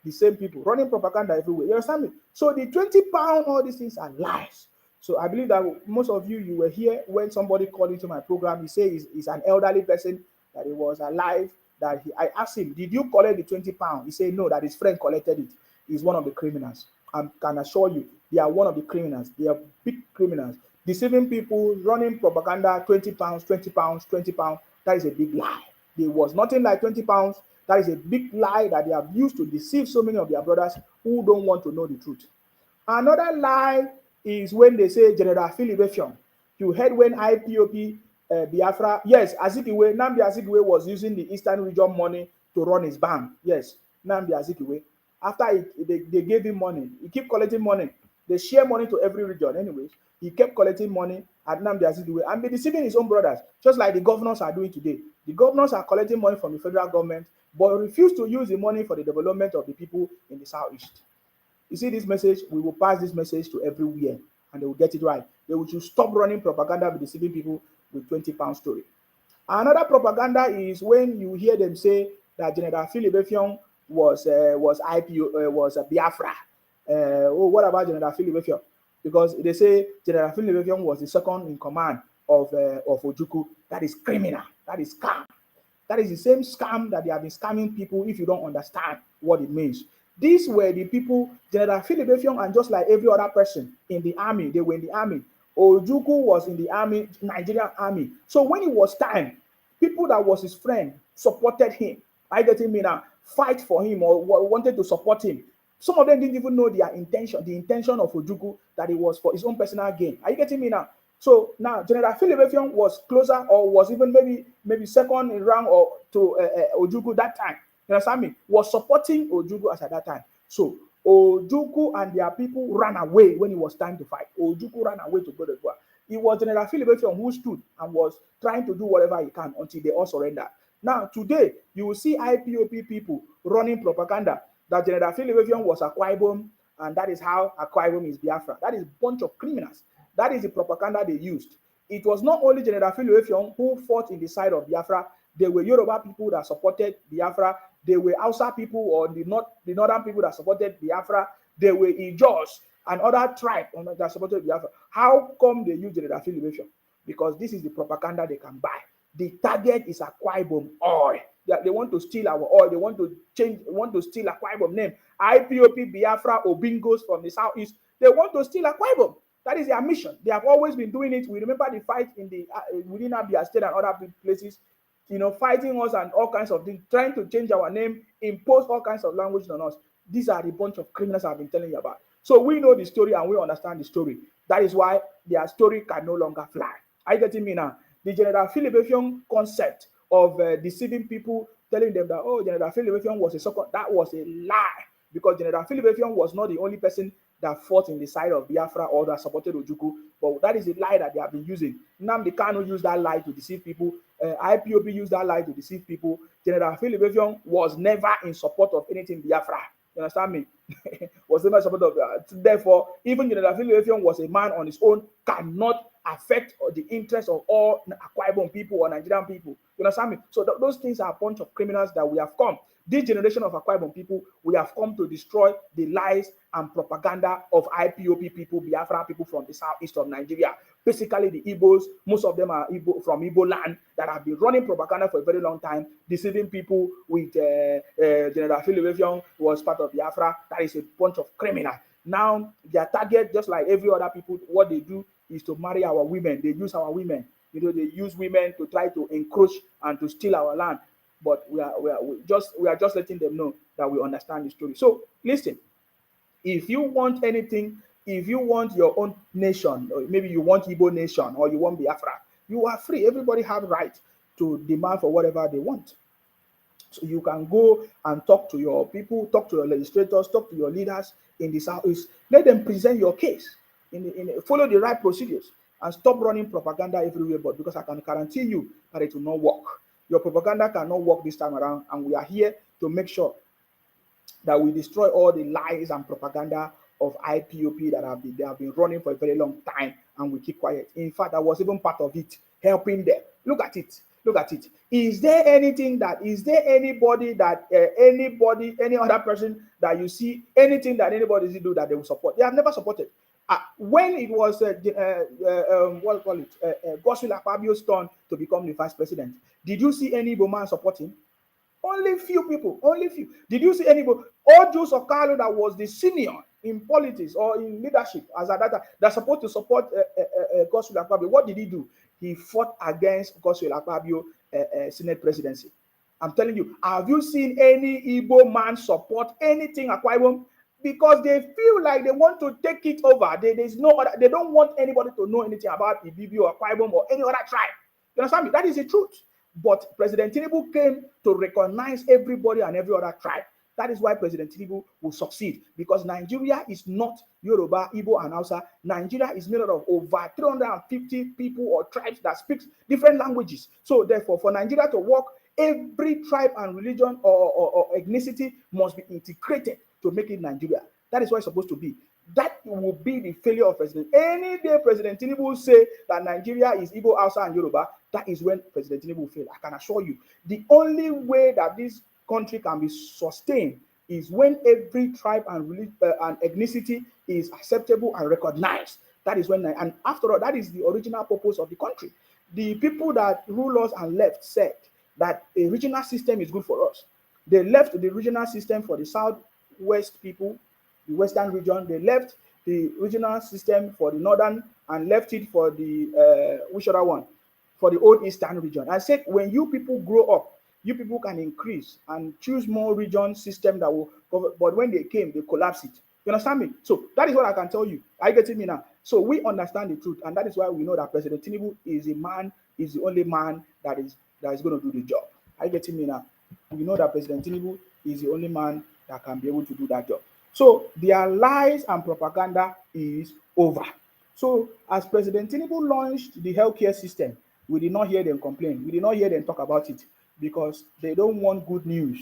The same people running propaganda everywhere. You understand me? So the £20, all these things are lies. So I believe that most of you were here when somebody called into my program. He said he's an elderly person, that he was alive. I asked him, did you collect the £20? He said no, that his friend collected it. He's one of the criminals. I can assure you, they are one of the criminals. They are big criminals. Deceiving people, running propaganda, £20, £20, £20. That is a big lie. There was nothing like £20. That is a big lie that they have used to deceive so many of their brothers who don't want to know the truth. Another lie is when they say General Philip Effiong. You heard when IPOP Biafra, yes, Azikiwe, Nnamdi Azikiwe was using the Eastern region money to run his bank. Yes, Nnamdi Azikiwe. After they gave him money, he kept collecting money. They share money to every region. Anyways, he kept collecting money at Nnamdi Azikiwe and be deceiving his own brothers, just like the governors are doing today. The governors are collecting money from the federal government, but refuse to use the money for the development of the people in the southeast. You see this message, we will pass this message to everywhere and they will get it right. They will just stop running propaganda with deceiving people with £20 story. Another propaganda is when you hear them say that General Philip Effiong was Biafra. What about General Philip Effiong? Because they say General Philip Effiong was the second in command of Ojukwu. That is criminal. That is scam. That is the same scam that they have been scamming people if you don't understand what it means. These were the people, General Philip Effiong, and just like every other person in the army, they were in the army. Ojukwu was in the army, Nigerian army. So when it was time, people that was his friend supported him. I getting me now, fight for him or wanted to support him. Some of them didn't even know their intention, the intention of Ojukwu, that it was for his own personal gain. Are you getting me now? So now General Philip Effiong was closer or was even maybe second in rank or to Ojukwu that time. You understand me? Was supporting Ojukwu as at that time. So Ojukwu and their people ran away when it was time to fight. Ojukwu ran away to go to war. It was General Philip Effiong who stood and was trying to do whatever he can until they all surrendered. Now today you will see IPOP people running propaganda that General Philip Effiong was Akwa Ibom, and that is how Akwa Ibom is Biafra. That is a bunch of criminals. That is the propaganda they used. It was not only General Philip Effiong who fought in the side of Biafra. There were Yoruba people that supported Biafra. There were Hausa people or the northern people that supported Biafra. There were Ijos and other tribes that supported Biafra. How come they use General Philip Effiong? Because this is the propaganda they can buy. The target is Akwa Ibom oil. They want to steal our oil. They want to steal Akwa Ibom name. IPOP, Biafra, Obingos from the southeast. They want to steal Akwa Ibom. That is their mission. They have always been doing it. We remember the fight in the within Abia State and other places, fighting us and all kinds of things, trying to change our name, impose all kinds of language on us. These are the bunch of criminals I've been telling you about. So we know the story and we understand the story. That is why their story can no longer fly. Are you getting me now? The General Philip Effiong concept of deceiving people, telling them that, General Philip Effiong was a second, that was a lie. Because General Philip Effiong was not the only person that fought in the side of Biafra or that supported Ojukwu. But that is a lie that they have been using. Nnamdi Kanu used that lie to deceive people. IPOB used that lie to deceive people. General Philip Effiong was never in support of anything Biafra. You understand me? Was never support of therefore, even General Philip was a man on his own, cannot affect the interests of all Akwa Ibom people or Nigerian people. You understand me? So those things are a bunch of criminals that we have come. This generation of Akwa Ibom people, we have come to destroy the lies and propaganda of IPOP people, Biafra people from the southeast of Nigeria. Basically, the Igbos, most of them are Igbo, from Igbo land, that have been running propaganda for a very long time, deceiving people with General Philip was part of Biafra. That is a bunch of criminals. Now, their target, just like every other people, what they do is to marry our women. They use our women. You know, they use women to try to encroach and to steal our land. But we are just letting them know that we understand the story. So listen, if you want anything, if you want your own nation, or maybe you want Igbo nation or you want Biafra, you are free. Everybody have right to demand for whatever they want. So you can go and talk to your people, talk to your legislators, talk to your leaders in the southeast. Let them present your case. Follow the right procedures and stop running propaganda everywhere. But because I can guarantee you that it will not work. Your propaganda cannot work this time around, and we are here to make sure that we destroy all the lies and propaganda of IPOP that they have been running for a very long time, and we keep quiet. In fact, I was even part of it, helping them. Look at it. Look at it. Is there anybody that any other person that you see, anything that anybody do that they will support? They have never supported. When it was Godswill Akpabio's turn to become the vice president, did you see any Igbo man supporting? Only few people, only few. Did you see anybody? All Jews of Carlo that was the senior in politics or in leadership as a data that's supposed to support Godswill Akpabio. What did he do? He fought against Godswill Akpabio Senate presidency. I'm telling you, have you seen any Igbo man support anything Akwa Ibom? Because they feel like they want to take it over. There's no other, they don't want anybody to know anything about Ibibi or Akwa Ibom or any other tribe. You understand me? That is the truth. But President Tinubu came to recognize everybody and every other tribe. That is why President Tinubu will succeed, because Nigeria is not Yoruba, Igbo, and Hausa. Nigeria is made up of over 350 people or tribes that speak different languages. So therefore, for Nigeria to work, every tribe and religion or ethnicity must be integrated to make it Nigeria. That is what it's supposed to be. That will be the failure of President. Any day President Tinubu will say that Nigeria is Igbo, Hausa, and Yoruba, that is when President Tinubu will fail. I can assure you. The only way that this country can be sustained is when every tribe and ethnicity is acceptable and recognized. That is when, and after all, that is the original purpose of the country. The people that rule us and left said that a regional system is good for us. They left the regional system for the southwest people, the western region. They left the regional system for the northern and left it for the which other one? For the old eastern region. I said, when you people grow up, you people can increase and choose more region system that will cover. But when they came, they collapsed it. You understand me? So that is what I can tell you. Are you getting me now? So we understand the truth, and that is why we know that President Tinubu is the only man that is going to do the job. Are you getting me now? We know that President Tinubu is the only man that can be able to do that job. So their lies and propaganda is over. So as President Tinubu launched the healthcare system, we did not hear them complain. We did not hear them talk about it, because they don't want good news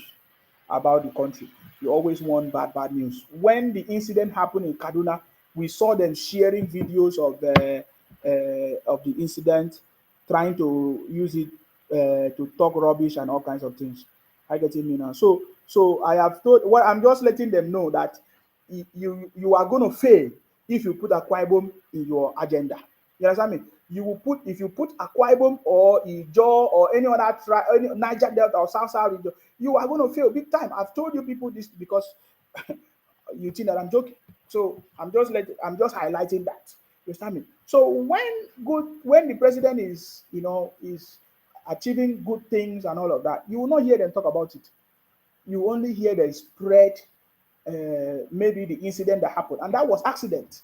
about the country. You always want bad news. When the incident happened in Kaduna, we saw them sharing videos of the incident, trying to use it to talk rubbish and all kinds of things. I get me now. So I have told. Well, I'm just letting them know that you are going to fail if you put Akwa Ibom in your agenda. You understand me? If you put Akwa Ibom or Ijaw or any other tribe, any Niger Delta or South region, you are going to fail big time. I've told you people this because you think that I'm joking. So I'm just highlighting that. You understand me? So when the president is achieving good things and all of that, you will not hear them talk about it. You only hear them spread maybe the incident that happened, and that was accident.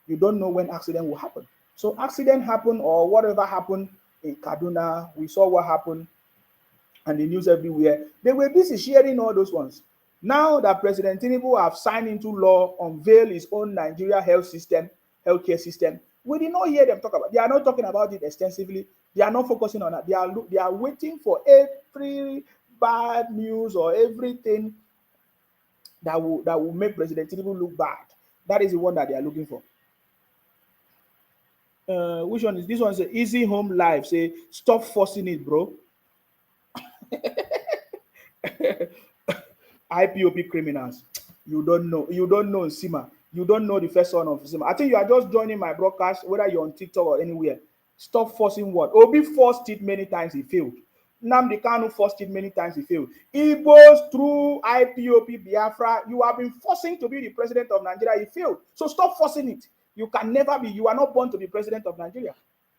You don't know when accident will happen. So accident happened or whatever happened in Kaduna, we saw what happened, and the news everywhere. They were busy sharing all those ones. Now that President Tinubu have signed into law, unveil his own Nigeria healthcare system, we did not hear them talk about it. They are not talking about it extensively. They are not focusing on that. They are waiting for every bad news or everything that will make President Tinubu look bad. That is the one that they are looking for. Which one is this one? Say easy home life. Say stop forcing it, bro. IPOP criminals. You don't know. You don't know Sima. You don't know the first son of Sima. I think you are just joining my broadcast, whether you're on TikTok or anywhere. Stop forcing what? Obi forced it many times, he failed. Nnamdi Kanu forced it many times, he failed. Igbos through IPOP Biafra, you have been forcing to be the president of Nigeria, he failed. So stop forcing it. You can never be. You are not born to be president of Nigeria.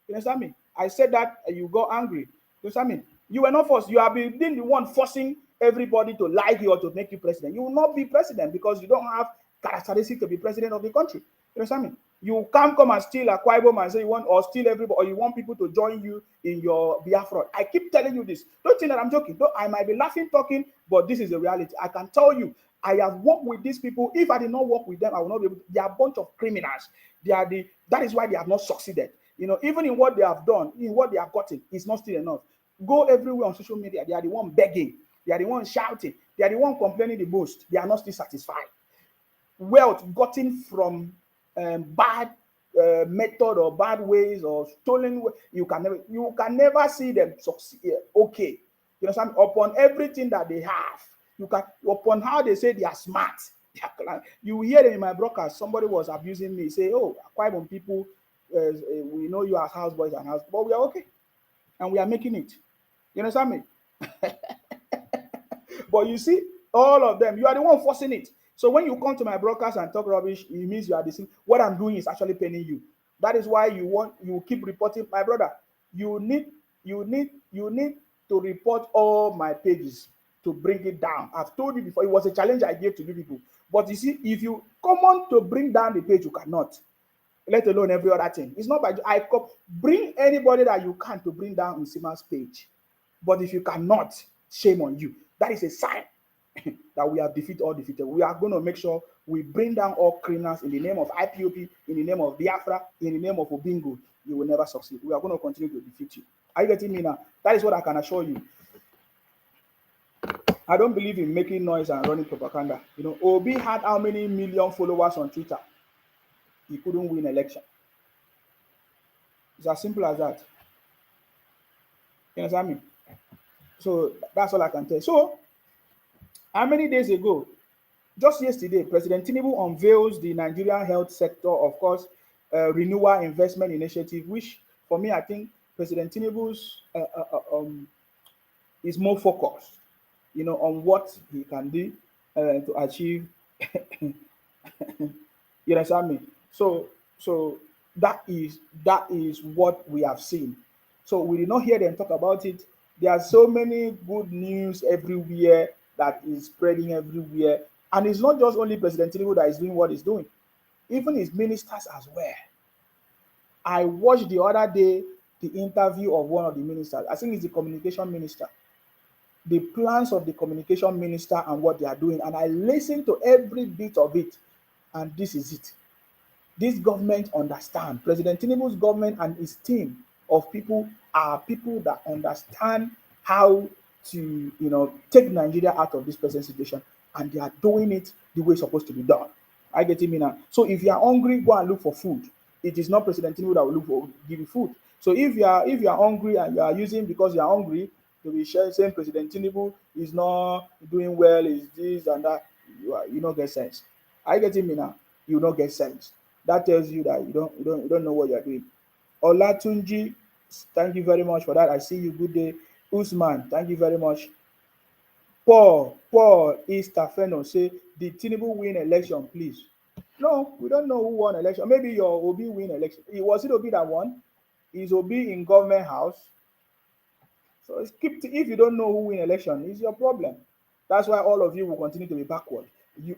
You understand me? I said that and you got angry. You understand me? You were not forced. You have been the one forcing everybody to like you or to make you president. You will not be president because you don't have characteristics to be president of the country. You understand me? You can't come and steal a Ibom and say you want or steal everybody or you want people to join you in your Biafra. I keep telling you this. Don't think that I'm joking. I might be laughing, talking, but this is the reality. I can tell you, I have worked with these people. If I did not work with them, I will not be able to. They are a bunch of criminals. That is why they have not succeeded. Even in what they have done, in what they have gotten, it's not still enough. Go everywhere on social media. They are the one begging. They are the one shouting. They are the one complaining the most. They are not still satisfied. Wealth gotten from bad method or bad ways or stolen way, you can never see them succeed. Okay, you understand? Upon everything that they have, you can upon how they say they are smart. You hear them in my broadcast. Somebody was abusing me. Say, "Oh, quite on people, we know you as houseboys and house, but we are okay, and we are making it." You understand me? But you see, all of them, you are the one forcing it. So when you come to my broadcast and talk rubbish, it means you are deceiving. What I'm doing is actually paining you. That is why you keep reporting, my brother. You need to report all my pages to bring it down. I've told you before, it was a challenge I gave to you people. But you see, if you come on to bring down the page, you cannot. Let alone every other thing. It's not by bring anybody that you can to bring down Nsima's page. But if you cannot, shame on you. That is a sign that we have defeated. We are going to make sure we bring down all criminals in the name of IPOP, in the name of Biafra, in the name of Obingo. You will never succeed. We are going to continue to defeat you. Are you getting me now? That is what I can assure you. I don't believe in making noise and running propaganda. Obi had how many million followers on Twitter? He couldn't win election. It's as simple as that. You understand me? So that's all I can tell you. So, how many days ago, just yesterday, President Tinubu unveils the Nigerian health sector, of course, renewal investment initiative, which for me, I think President Tinubu's is more focused, on what he can do to achieve. You understand me? So that is what we have seen. So we did not hear them talk about it. There are so many good news everywhere that is spreading everywhere. And it's not just only President Tinubu that is doing what he's doing, even his ministers as well. I watched the other day the interview of one of the ministers. I think it's the communication minister. The plans of the communication minister and what they are doing. And I listened to every bit of it. And this is it. This government understand. President Tinubu's government and his team of people are people that understand how to, take Nigeria out of this present situation, and they are doing it the way it's supposed to be done. I get it now. So if you are hungry, go and look for food. It is not President Tinubu that will give you food. So if you are hungry and you are using because you are hungry to be saying President Tinubu is not doing well, is this and that, you don't get sense. I get it now. You don't get sense. That tells you that you don't know what you are doing. Olatunji, thank you very much for that. I see you. Good day. Usman, thank you very much. Paul Istafeno say, did Tinubu win election, please? No, we don't know who won election. Maybe your Obi win election. Was it Obi that won? Is Obi in government house? So if you don't know who win election, it's your problem. That's why all of you will continue to be backward. You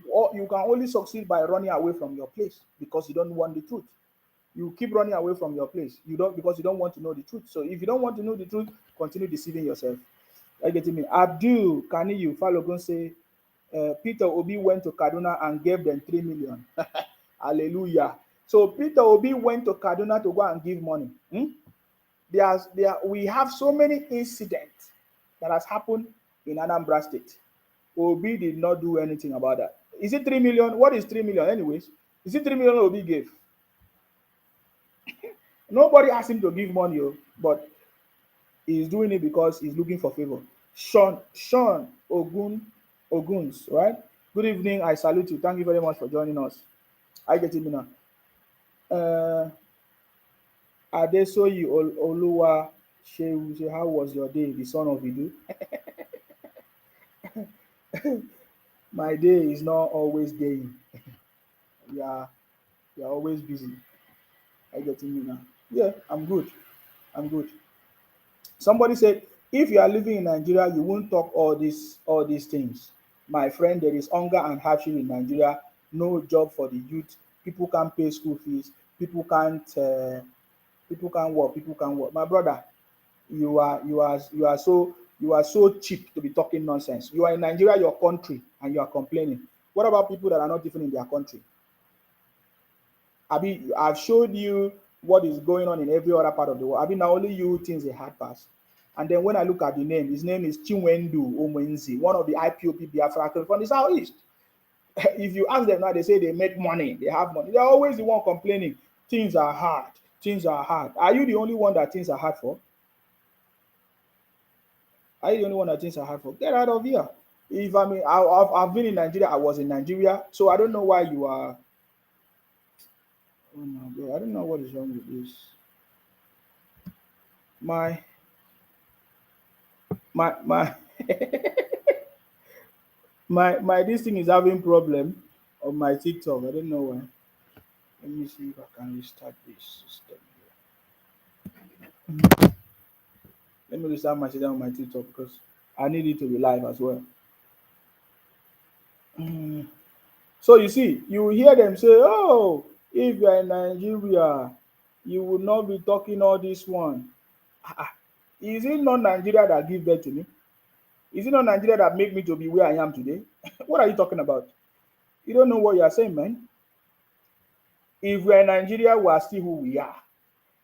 can only succeed by running away from your place because you don't want the truth. You keep running away from your place. Because you don't want to know the truth. So if you don't want to know the truth, continue deceiving yourself. Are you getting me? Abdul Kaniyu Falogun say, Peter Obi went to Kaduna and gave them 3 million. Hallelujah. So Peter Obi went to Kaduna to go and give money. We have so many incidents that has happened in Anambra State. Obi did not do anything about that. Is it 3 million? What is 3 million, anyways? Is it 3 million Obi gave? Nobody asked him to give money, oh, but he's doing it because he's looking for favor. Sean Oguns, right? Good evening. I salute you. Thank you very much for joining us. I get it now. Uh, Adesoyi Oluwa Shehu, say, how was your day? The son of Idu. My day is not always day. Yeah, you're always busy. I get it now. Yeah, I'm good. I'm good. Somebody said, if you are living in Nigeria, you won't talk all these things. My friend, there is hunger and hardship in Nigeria, no job for the youth, people can't pay school fees, people can't work, people can't work. My brother, you are so cheap to be talking nonsense. You are in Nigeria, your country, and you are complaining. What about people that are not even in their country? I've showed you what is going on in every other part of the world. Now only you things a hard pass. And then when I look at the name, his name is Chinwendu Omenzi, one of the IPOP Biafra from the southeast. If you ask them now, they say they make money, they have money. They're always the one complaining. Things are hard. Things are hard. Are you the only one that things are hard for? Are you the only one that things are hard for? Get out of here. If I mean, I've been in Nigeria, I was in Nigeria, so I don't know why you are. Oh my God, I don't know what is wrong with this. My my my this thing is having problem on my TikTok. I don't know why. Let me see if I can restart this system here. Let me restart my system on my TikTok because I need it to be live as well. Mm. So you see, you hear them say, "Oh, if you are in Nigeria, you will not be talking all this one." Ah, ah. Is it not Nigeria that give birth to me? Is it not Nigeria that make me to be where I am today? What are you talking about? You don't know what you are saying, man. If we are in Nigeria, we are still who we are.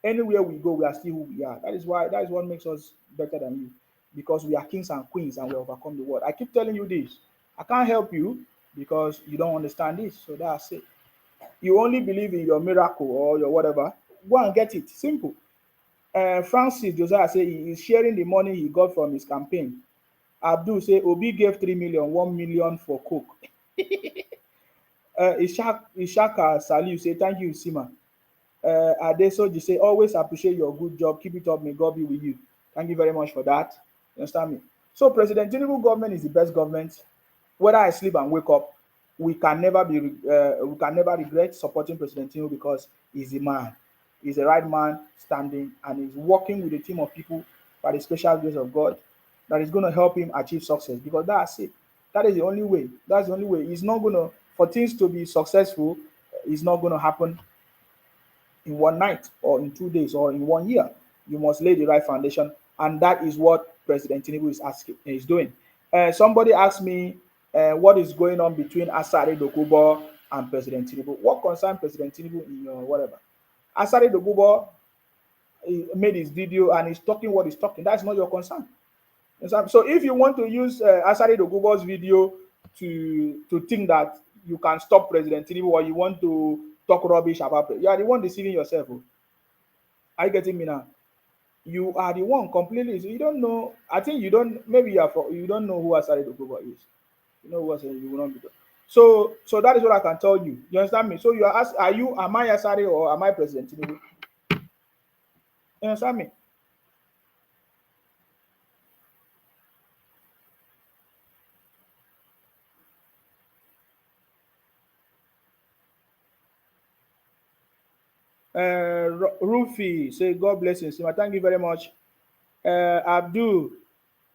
Anywhere we go, we are still who we are. That is what makes us better than you. Because we are kings and queens and we overcome the world. I keep telling you this. I can't help you because you don't understand this. So that's it. You only believe in your miracle or your whatever. Go and get it. Simple. Francis Josiah say he is sharing the money he got from his campaign. Abdul say Obi gave 3 million, 1 million for coke. Ishaka Saliu say thank you, Sima. Adesoji say always appreciate your good job. Keep it up. May God be with you. Thank you very much for that. You understand me? So President Tinubu government is the best government. Whether I sleep and wake up, we can never regret supporting President Tinubu because he's a man. He's a right man standing and he's working with a team of people by the special grace of God that is going to help him achieve success because that's it. That is the only way. That's the only way. He's not going to, for things to be successful, it's not going to happen in one night or in 2 days or in 1 year. You must lay the right foundation, and that is what President Tinubu is doing. Somebody asked me what is going on between Asare Dokubo and President Tinubu. What concerns President Tinubu in your whatever? Asare Dokubo made his video and he's talking what he's talking. That's not your concern. So if you want to use Asare Dokubo's video to think that you can stop President Tinubu or you want to talk rubbish about it, you are the one deceiving yourself. Oh. Are you getting me now? You are the one completely. So you don't know. I think you don't. Maybe you don't know who Asare Dokubo is. You know who Asare, you will not be. So that is what I can tell you. You understand me? So you are asked, am I Asare or am I President Tinubu? You understand me? Rufi say God bless you. Sima. Thank you very much. Abdul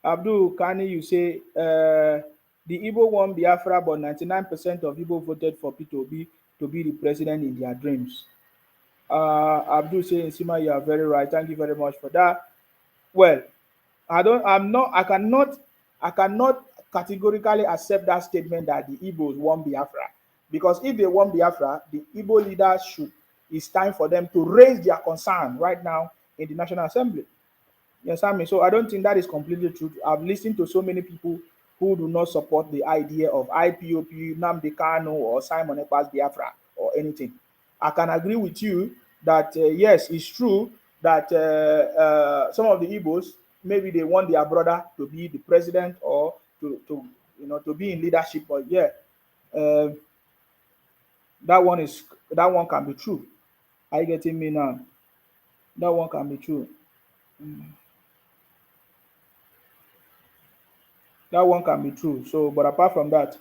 Kani, you say the Igbo won Biafra, but 99% of Igbo voted for P2B to be the president in their dreams. Abdul saying, Sima, you are very right. Thank you very much for that. Well, I cannot categorically accept that statement that the Igbos won Biafra. Because if they won Biafra, the Igbo leaders it's time for them to raise their concern right now in the National Assembly. You understand me? So I don't think that is completely true. I've listened to so many people who do not support the idea of IPOP, Nnamdi Kanu, or Simon Ekpa's Biafra, or anything. I can agree with you that yes, it's true that some of the Igbos, maybe they want their brother to be the president or to be in leadership. But yeah, uh, that one can be true. Are you getting me now? That one can be true. That one can be true. So, but apart from that,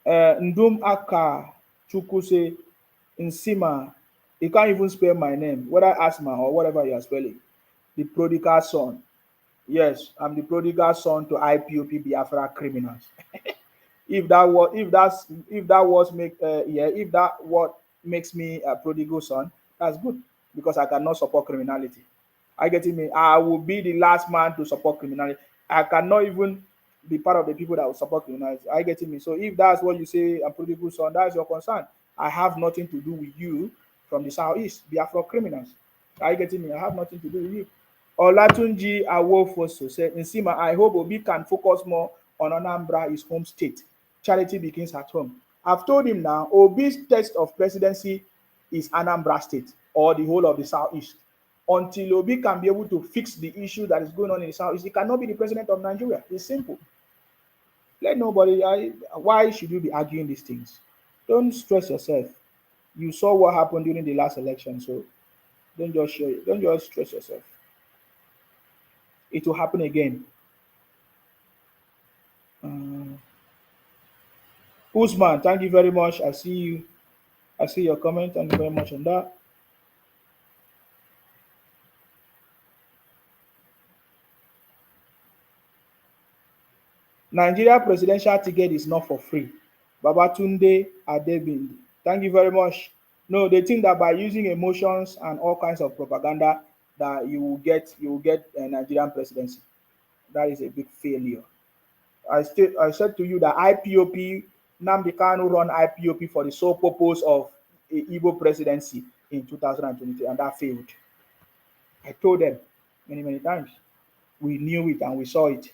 Ndum Aka Chukuse Nsima, you can't even spell my name, whether Asma or whatever you are spelling. The prodigal son. Yes, I'm the prodigal son to IPOP Biafra criminals. If that was make yeah, if that what makes me a prodigal son, that's good because I cannot support criminality. I getting me? I will be the last man to support criminality. I cannot even be part of the people that will support criminality. I getting me? So if that's what you say, I'm prodigal son, that's your concern. I have nothing to do with you from the southeast, Biafra criminals. Are you getting me? I have nothing to do with you. Olatunji Awofoso said, Nsima, I hope Obi can focus more on Anambra, his home state. Charity begins at home. I've told him now, Obi's test of presidency is Anambra state or the whole of the southeast. Until Obi can be able to fix the issue that is going on in the southeast, he cannot be the president of Nigeria. It's simple. Let nobody. Why should you be arguing these things? Don't stress yourself. You saw what happened during the last election, so don't just stress yourself. It will happen again. Uh, Usman, thank you very much. I see you. I see your comment. Thank you very much on that. Nigeria presidential ticket is not for free. Babatunde Adebindi. Thank you very much. No, they think that by using emotions and all kinds of propaganda that you will get a Nigerian presidency. That is a big failure. I said to you that IPOP, Nnamdi Kanu run IPOP for the sole purpose of a Igbo presidency in 2023, and that failed. I told them many times. We knew it and we saw it.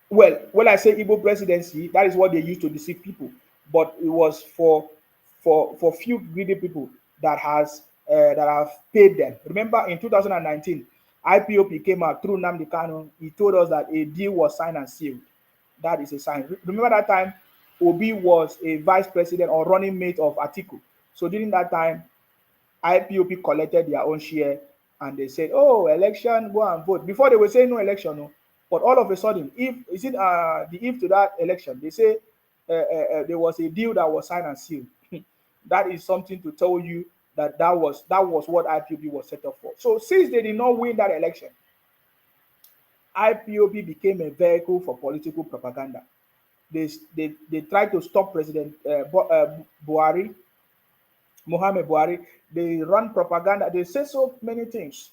Well, when I say Igbo presidency, that is what they used to deceive people. But it was for few greedy people that have paid them. Remember, in 2019, IPOP came out through Nnamdi Kanu. He told us that a deal was signed and sealed. That is a sign. Remember that time, Obi was a vice president or running mate of Atiku. So during that time, IPOP collected their own share and they said, "Oh, election, go and vote." Before they were saying no election, no. But all of a sudden, if to that election, they say there was a deal that was signed and sealed. That is something to tell you that was what IPOP was set up for. So since they did not win that election, IPOP became a vehicle for political propaganda. They tried to stop President Buhari, Mohamed Buhari. They run propaganda. They say so many things.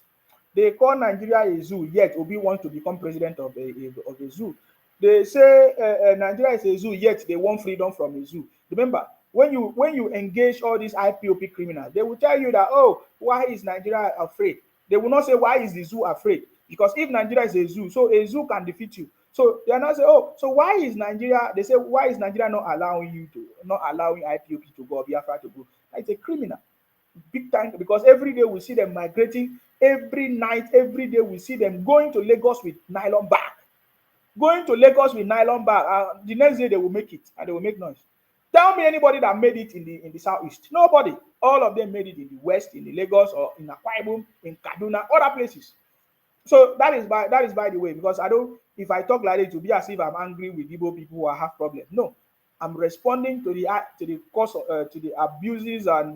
They call Nigeria a zoo, yet Obi wants to become president of a zoo. They say Nigeria is a zoo, yet they want freedom from a zoo. Remember, when you engage all these IPOP criminals, they will tell you that, oh, why is Nigeria afraid? They will not say why is the zoo afraid, because if Nigeria is a zoo, so a zoo can defeat you. So they are not say, oh, so why is Nigeria? They say, why is Nigeria not allowing IPOP to go, Biafra to go? It's a criminal, big time, because every day we see them migrating. Every night, every day we see them going to Lagos with nylon bag. Going to Lagos with nylon bag. The next day they will make it and they will make noise. Tell me anybody that made it in the southeast. Nobody. All of them made it in the west, in the Lagos or in Akwa Ibom, in Kaduna, other places. So that is by the way, because I don't. If I talk like it, to be as if I'm angry with Igbo people who have problems. No, I'm responding to the cause to the abuses and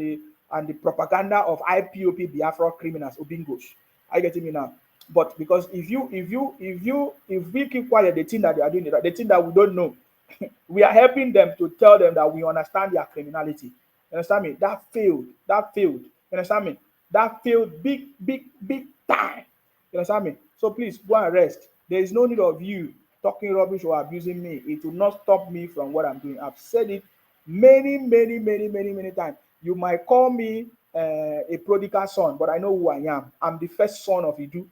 the propaganda of IPOP Biafra criminals, Obingos. Are you getting me now? But because if we keep quiet, they think that they are doing it, they think that we don't know. We are helping them to tell them that we understand their criminality. You understand me? That failed. That failed. You understand me? That failed big time. You understand me? So please go and rest. There is no need of you talking rubbish or abusing me. It will not stop me from what I'm doing. I've said it many times. You might call me a prodigal son, but I know who I am. I'm the first son of Idu.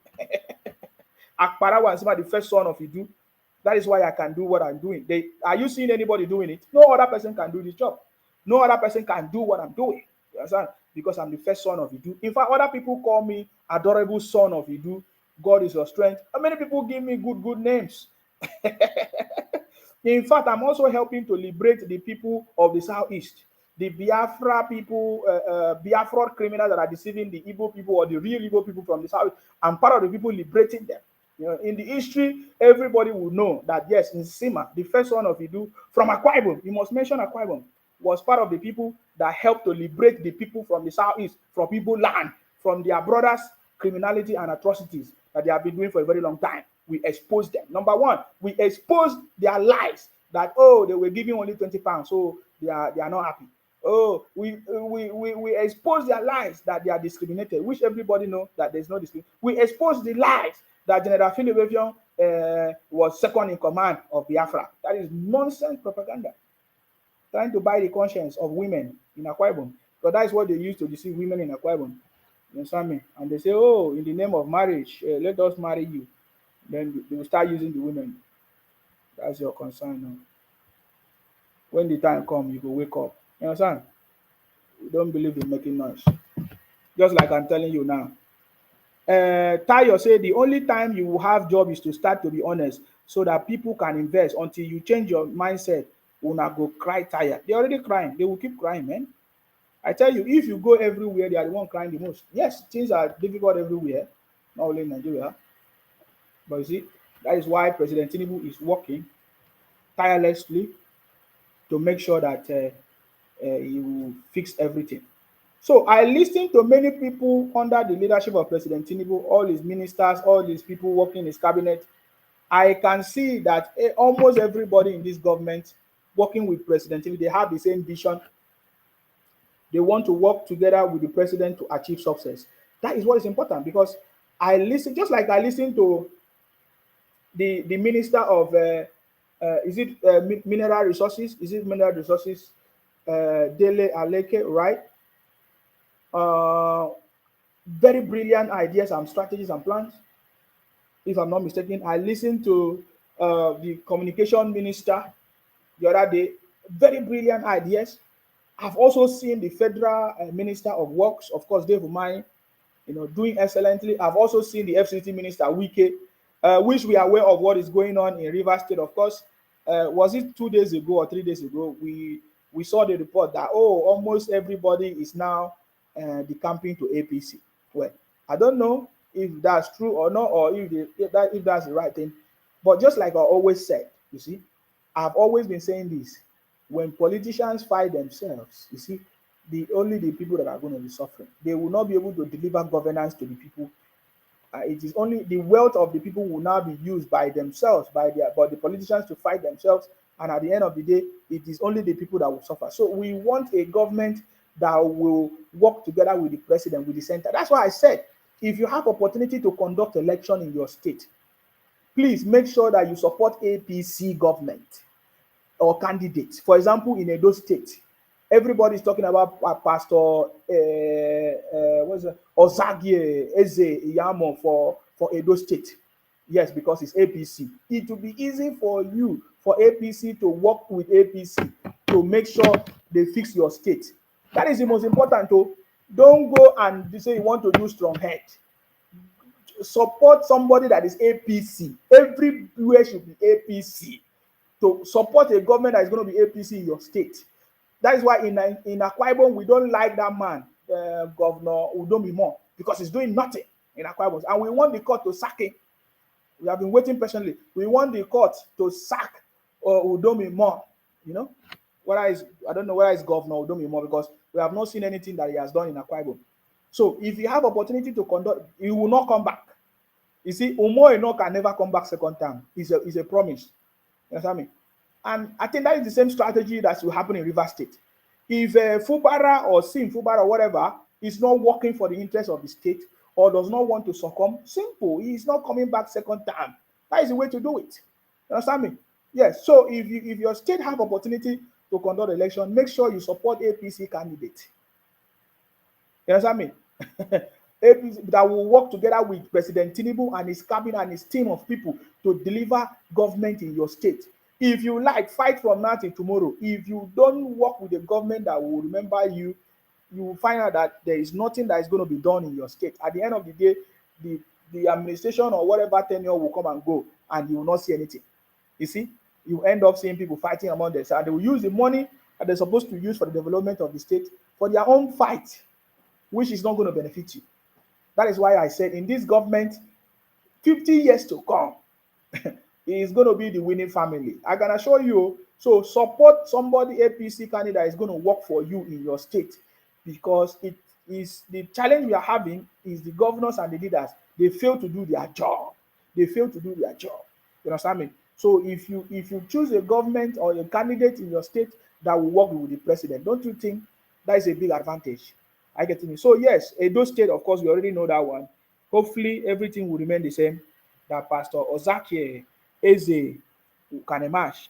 Akparawa and the first son of Idu. That is why I can do what I'm doing. Are you seeing anybody doing it? No other person can do this job. No other person can do what I'm doing. You understand? Because I'm the first son of Idu. In fact, other people call me adorable son of Idu. God is your strength. How many people give me good names? In fact, I'm also helping to liberate the people of the southeast, the Biafra people, Biafra criminals that are deceiving the Igbo people or the real Igbo people from the south. I'm part of the people liberating them. You know, in the history, everybody will know that yes, Nsima, the first son of Idu from Akwa Ibom, you must mention Akwa Ibom, was part of the people that helped to liberate the people from the southeast, from Igbo land, from their brothers' criminality and atrocities that they have been doing for a very long time. We exposed them. Number one, we exposed their lies that oh they were giving only 20 pounds, so they are not happy. Oh, we expose their lies that they are discriminated, which everybody know that there's no discrimination. We expose the lies that General Philip was second in command of Biafra. That is nonsense propaganda. Trying to buy the conscience of women in Akwa Ibom. Because that is what they use to deceive women in Akwa Ibom. You understand me? And they say, oh, in the name of marriage, let us marry you. Then they will start using the women. That's your concern now. When the time comes, you go wake up. You understand? You don't believe in making noise. Just like I'm telling you now. Tayo say the only time you will have job is to start to be honest so that people can invest. Until you change your mindset, una go cry tired. They're already crying. They will keep crying, man. I tell you, if you go everywhere, they are the one crying the most. Yes, things are difficult everywhere, not only in Nigeria. But you see, that is why President Tinubu is working tirelessly to make sure that he will fix everything. So I listened to many people under the leadership of President Tinubu, all his ministers, all these people working in his cabinet. I can see that almost everybody in this government working with President Tinubu, they have the same vision. They want to work together with the president to achieve success. That is what is important because I listen, just like I listened to the minister of is it mineral resources? Is it mineral resources? Dele Aleke, right? Very brilliant ideas and strategies and plans. If I'm not mistaken, I listened to the communication minister the other day. Very brilliant ideas. I've also seen the federal minister of works, of course, Dave Umahi, doing excellently. I've also seen the FCT minister Wike, which we are aware of what is going on in Rivers State. Of course, was it 2 days ago or 3 days ago? We saw the report that almost everybody is now decamping to APC. Well, I don't know if that's true or not, or if that's the right thing. But just like I always said, you see, I've always been saying this. When politicians fight themselves, you see, only the people that are going to be suffering. They will not be able to deliver governance to the people. It is only the wealth of the people will now be used by themselves, by the politicians to fight themselves. And at the end of the day, it is only the people that will suffer. So we want a government that will work together with the president, with the center. That's why I said, if you have opportunity to conduct election in your state, please make sure that you support APC government or candidates. For example, in Edo State, everybody is talking about Pastor Ozagie Eze Iyamo for Edo State. Yes, because it's APC. It will be easy for you, for APC, to work with APC to make sure they fix your state. That is the most important. Don't go and say you want to do strong head. Support somebody that is APC. Everywhere should be APC. To support a government that is going to be APC in your state. That is why in Akwa Ibom, we don't like that man, Governor Udomimo, because he's doing nothing in Akwa Ibom. And we want the court to sack him. We have been waiting patiently. We want the court to sack Udomimo. I don't know whether it's Governor Udomimo, because we have not seen anything that he has done in Akwa Ibom. So if you have opportunity to conduct, he will not come back. You see, Umo Eno can never come back second time. It's a promise. You understand me? And I think that is the same strategy that will happen in Rivers State. If Fubara or Sim Fubara or whatever is not working for the interest of the state or does not want to succumb, simple, he is not coming back second time. That is the way to do it. You understand me? Yes. So if your state have opportunity to conduct election, make sure you support APC candidate. You understand me? APC that will work together with President Tinubu and his cabinet and his team of people to deliver government in your state. If you like, fight from now till tomorrow. If you don't work with a government that will remember you, you will find out that there is nothing that is going to be done in your state. At the end of the day, the the administration or whatever tenure will come and go, and you will not see anything. You see, you end up seeing people fighting among themselves, and they will use the money that they're supposed to use for the development of the state for their own fight, which is not going to benefit you. That is why I said in this government, 50 years to come, is going to be the winning family. I can assure you. So support somebody APC candidate that is going to work for you in your state, because it is the challenge we are having is the governors and the leaders. They fail to do their job. They fail to do their job. You understand me? So if you choose a government or a candidate in your state that will work with the president, don't you think that is a big advantage? I get me. So yes, Edo State, of course, we already know that one. Hopefully everything will remain the same. That Pastor Ozaki Eze can emerge.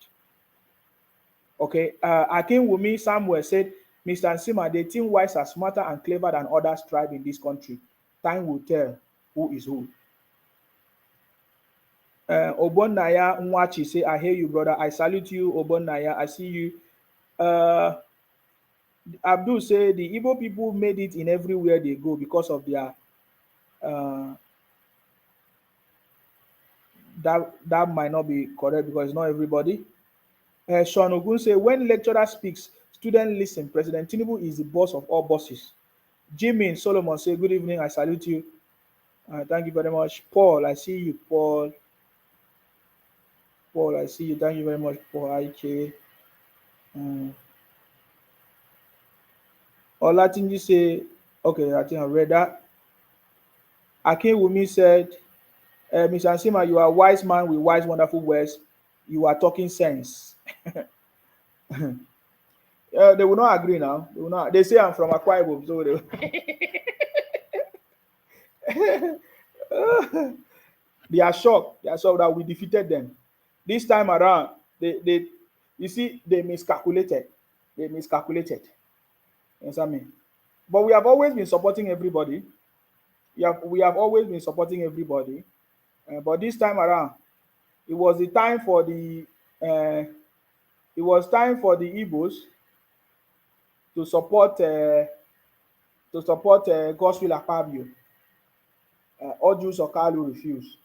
Okay, Akin Wumi Samuel said, Mr. Nsima, they think wise are smarter and clever than others tribe in this country. Time will tell who is who. Obonaya Nwachi say, I hear you, brother. I salute you, Obonaya. I see you. Abdul say, the Igbo people made it in everywhere they go because of their that might not be correct because it's not everybody. Sean Ogun say, when lecturer speaks, students listen. President Tinubu is the boss of all bosses. Jimmy Solomon say, good evening. I salute you. Thank you very much. Paul, I see you. Paul, I see you. Thank you very much, Paul. IK. Olatinji say, okay, I think I read that. Akin Wumi said, Mr. Nsima, you are a wise man with wise, wonderful words. You are talking sense. They will not agree now. They will not. They say I'm from Akwa Ibom, so they are shocked. They are shocked that we defeated them. This time around, you see, they miscalculated. They miscalculated. You understand me? But we have always been supporting everybody. We have always been supporting everybody. But this time around, it was the time for the Igbos to support Godswill Akpabio. Ojus Okalu refused.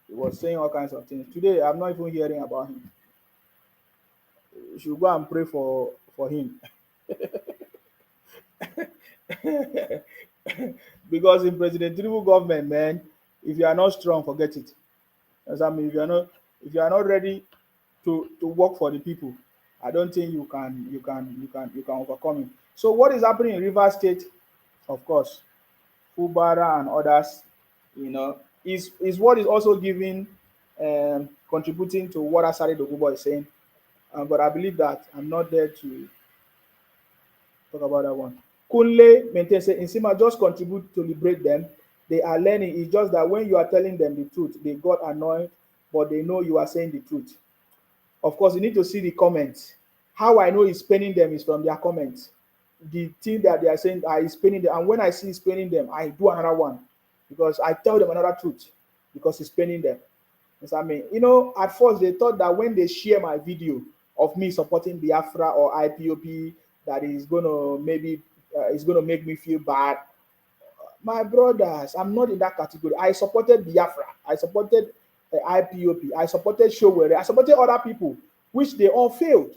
He was saying all kinds of things. Today, I'm not even hearing about him. You should go and pray for him. Because in President Tinubu government, man, if you are not strong, forget it. As I mean, if you are not ready to work for the people, I don't think you can overcome it. So what is happening in Rivers State, of course, Fubara and others, is what is also giving contributing to what Asari Dokubo is saying. But I believe that I'm not there to talk about that one. Kunle maintains say Nsima just contribute to liberate them. They are learning. It's just that when you are telling them the truth, they got annoyed, but they know you are saying the truth. Of course, you need to see the comments. How I know he's paining them is from their comments. The thing that they are saying is paining them. And when I see he's paining them, I do another one. Because I tell them another truth. Because he's paining them. Yes, I mean, at first they thought that when they share my video of me supporting Biafra or IPOP, that is going to maybe it's going to make me feel bad. My brothers, I'm not in that category. I supported Biafra. I supported IPOP. I supported Showere. I supported other people, which they all failed.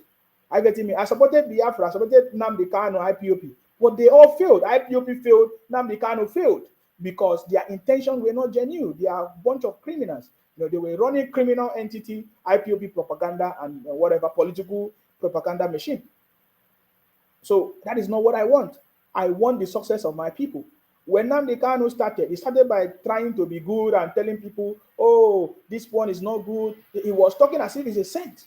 I get me. I supported Biafra. I supported Nnamdi Kanu, IPOP, but they all failed. IPOP failed. Nnamdi Kanu failed because their intentions were not genuine. They are a bunch of criminals. They were running criminal entity, IPOP propaganda, and whatever political propaganda machine. So that is not what I want. I want the success of my people. When Nnamdi Kanu started, he started by trying to be good and telling people, oh, this one is not good. He was talking as if he's a saint.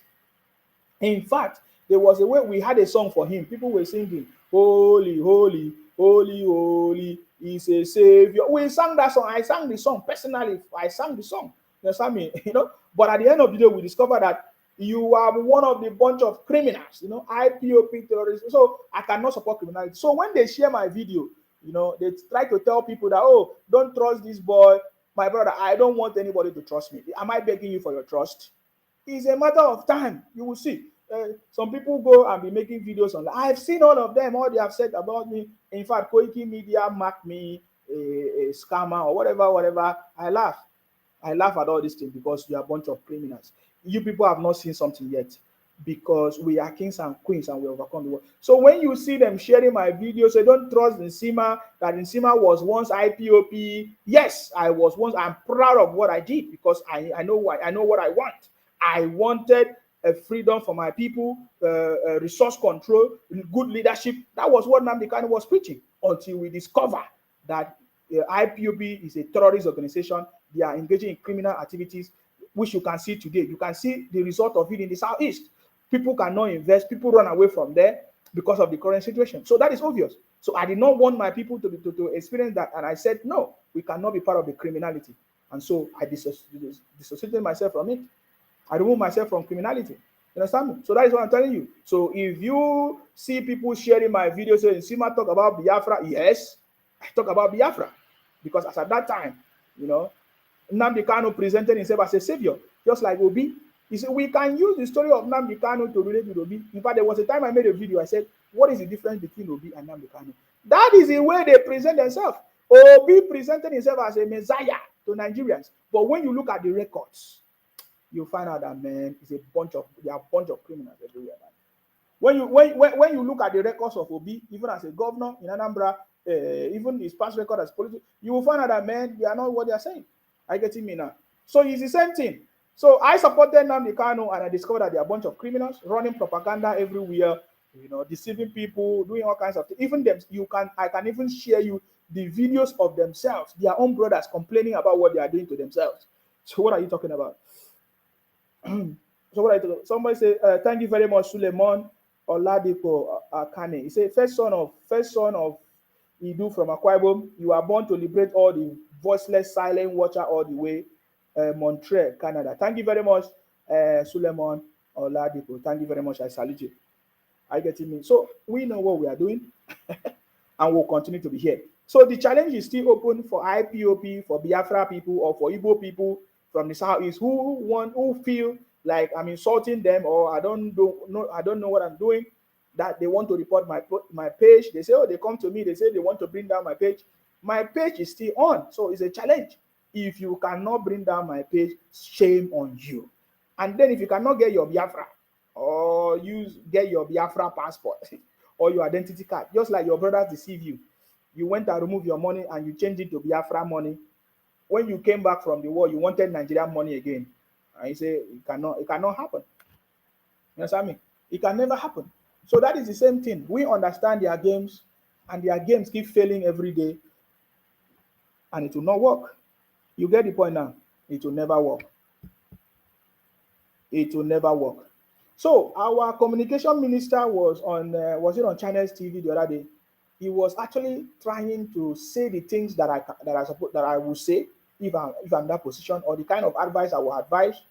In fact, there was a way we had a song for him. People were singing, holy, holy, holy, holy, he's a savior. We sang that song. I sang the song personally. I sang the song. You understand me? But at the end of the day, we discovered that you are one of the bunch of criminals, IPOP terrorists. So I cannot support criminality. So when they share my video, They try to tell people that, oh, don't trust this boy. My brother, I don't want anybody to trust me. Am I begging you for your trust? It's a matter of time. You will see. Some people go and be making videos online. I've seen all of them, all they have said about me. In fact, Koiki Media marked me a scammer or whatever. I laugh at all these things because you are a bunch of criminals. You people have not seen something yet because we are kings and queens and we overcome the world. So when you see them sharing my videos, say don't trust Nsima, that Nsima was once IPOP. Yes, I was once. I'm proud of what I did because I know what I want. I wanted a freedom for my people, resource control, good leadership. That was what Nnamdi Kanu was preaching until we discover that IPOB is a terrorist organization. They are engaging in criminal activities, which you can see today. You can see the result of it in the southeast. People cannot invest. People run away from there because of the current situation. So that is obvious. So I did not want my people to experience that. And I said, no, we cannot be part of the criminality. And so I dissociated myself from it. I remove myself from criminality. You understand me? So that is what I'm telling you. So if you see people sharing my videos saying, Sima talk about Biafra, yes, I talk about Biafra. Because as at that time, Nnamdi Kanu presented himself as a savior, just like Obi. He said, we can use the story of Nnamdi Kanu to relate with Obi. In fact, there was a time I made a video, I said, what is the difference between Obi and Nnamdi Kanu? That is the way they present themselves. Obi presented himself as a messiah to Nigerians. But when you look at the records, you find out that, man, there are a bunch of criminals everywhere. Man. When you look at the records of Obi, even as a governor in Anambra, even his past record as politician, you will find out that, man, they are not what they are saying. Are you getting me now? So it's the same thing. So I supported Nnamdi Kanu and I discovered that there are a bunch of criminals running propaganda everywhere, deceiving people, doing all kinds of things. Even them, I can even share you the videos of themselves, their own brothers complaining about what they are doing to themselves. So what are you talking about? Somebody say, thank you very much, Suleiman Oladipo Akane. He said, first son of Idu from Akwa Ibom, you are born to liberate all the voiceless, silent watcher all the way, Montreal, Canada. Thank you very much, Suleiman Oladipo. Thank you very much. I salute you. Are you getting me? So we know what we are doing, and we'll continue to be here. So the challenge is still open for IPOP, for Biafra people, or for Igbo people from the southeast who feel like I'm insulting them, or I don't know what I'm doing, that they want to report my page. They say, oh, they come to me, they say they want to bring down my page. My page is still on, so it's a challenge. If you cannot bring down my page, shame on you. And then if you cannot get your Biafra, or get your Biafra passport or your identity card, just like your brothers deceive you, you went and removed your money and you changed it to Biafra money. When you came back from the war, you wanted Nigerian money again. And you say it cannot happen. You understand me? It can never happen. So that is the same thing. We understand their games, and their games keep failing every day, and it will not work. You get the point now? It will never work. It will never work. So our communication minister was on Channels TV the other day. He was actually trying to say the things that I will say if I'm in that position, or the kind of advice I will advise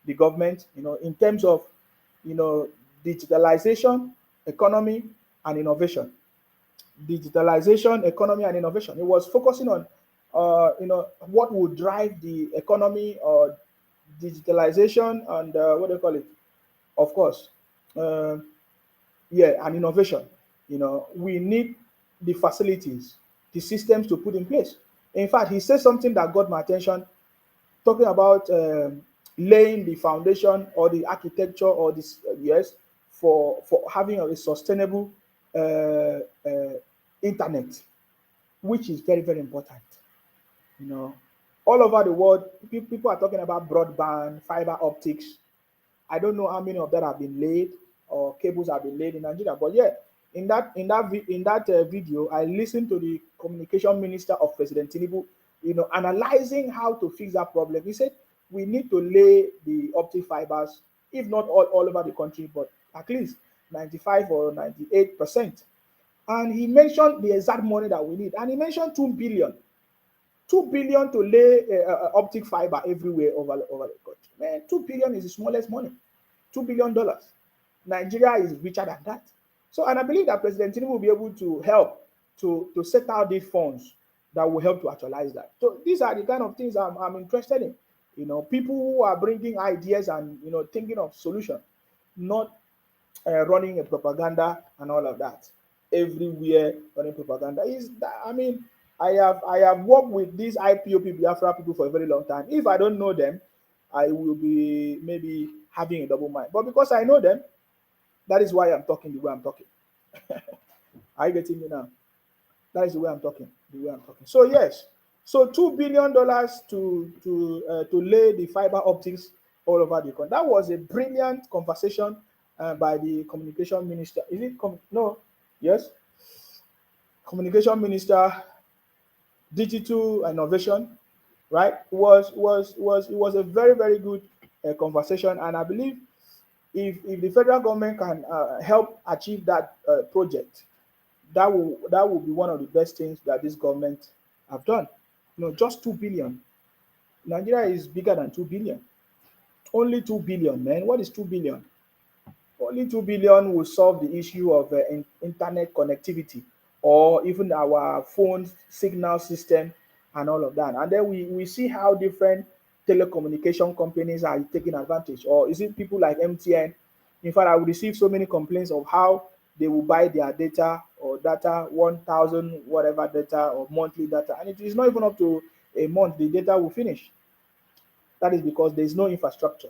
the government, in terms of, digitalization, economy, and innovation. Digitalization, economy, and innovation. It was focusing on, what would drive the economy, or digitalization, and what do you call it? Of course, and innovation. We need the facilities, the systems to put in place. In fact, he said something that got my attention, talking about laying the foundation or the architecture or this for having a sustainable internet, which is very, very important. All over the world, people are talking about broadband, fiber optics. I don't know how many of that have been laid, or cables have been laid in Nigeria, but yeah, in that video, I listened to the communication minister of President Tinubu, analyzing how to fix that problem. He said we need to lay the optic fibers, if not all over the country, but at least 95 or 98%. And he mentioned the exact money that we need, and he mentioned 2 billion. 2 billion to lay optic fiber everywhere over the country. Man, 2 billion is the smallest money. $2 billion. Nigeria is richer than that. So, and I believe that President Tinubu will be able to help to set out these funds that will help to actualize that. So these are the kind of things I'm interested in. People who are bringing ideas and thinking of solution, not running a propaganda and all of that. Everywhere running propaganda is that. I mean, I have worked with these IPOP Biafra people for a very long time. If I don't know them, I will be maybe having a double mind. But because I know them, that is why I'm talking the way I'm talking. Are you getting me now? That is the way I'm talking. The way I'm talking. So yes, so $2 billion to lay the fiber optics all over the country. That was a brilliant conversation by the communication minister. Is it no? Yes, communication minister, digital innovation. Right? Was a very very good conversation, and I believe if the federal government can help achieve that project, that will be one of the best things that this government have done. Just 2 billion. Nigeria is bigger than 2 billion. Only 2 billion, man. What is 2 billion? Only 2 billion will solve the issue of internet connectivity, or even our phone signal system and all of that. And then we see how different telecommunication companies are taking advantage. Or is it people like MTN? In fact, I will receive so many complaints of how they will buy their data or data 1,000 whatever data or monthly data, and it is not even up to a month the data will finish. That is because there is no infrastructure.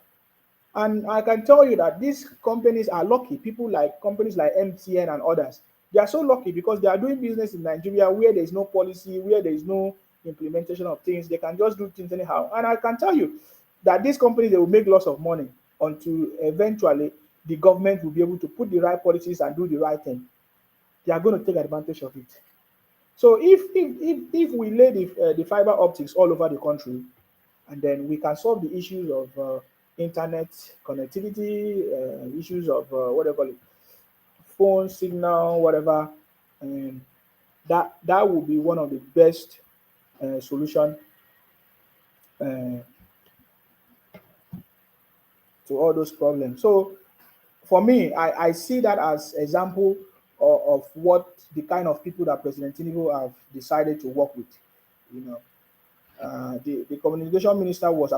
And I can tell you that these companies are lucky. People like companies like MTN and others, they are so lucky because they are doing business in Nigeria where there is no policy, where there is no implementation of things. They can just do things anyhow. And I can tell you that these companies, they will make lots of money until eventually the government will be able to put the right policies and do the right thing. They are going to take advantage of it. So if we lay the fiber optics all over the country, and then we can solve the issues of internet connectivity, issues of what do you call it, phone signal, whatever. And that will be one of the best solution uh, to all those problems. So for me, I see that as example of what the kind of people that President Tinubu have decided to work with. You know, the communication minister was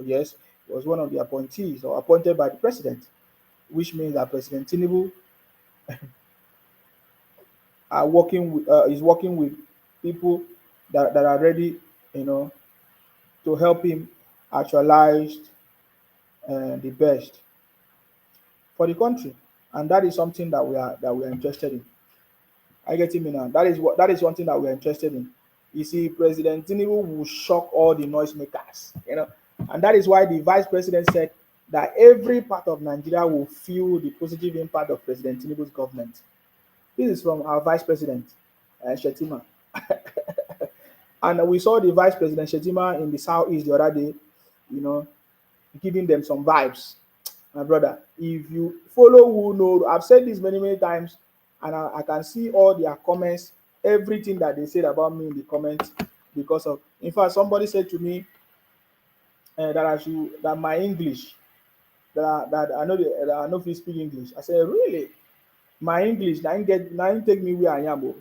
yes, was one of the appointees or appointed by the president, which means that President Tinubu is working with people that are ready, you know, to help him actualize the best for the country, and that is something that we are interested in. I get me now. That is one thing that we're interested in. You see, President Tinubu will shock all the noisemakers, and that is why the vice president said that every part of Nigeria will feel the positive impact of President Tinubu's government. This is from our vice president, Shettima. And we saw the vice president Shettima in the southeast the other day, you know, giving them some vibes. My brother, if you follow who know, I've said this many, many times, and I can see all their comments, everything that they said about me in the comments, because of, in fact, somebody said to me that my English, that I know that I know if you speak English. I said, really? My English, now take me where I am. Oh.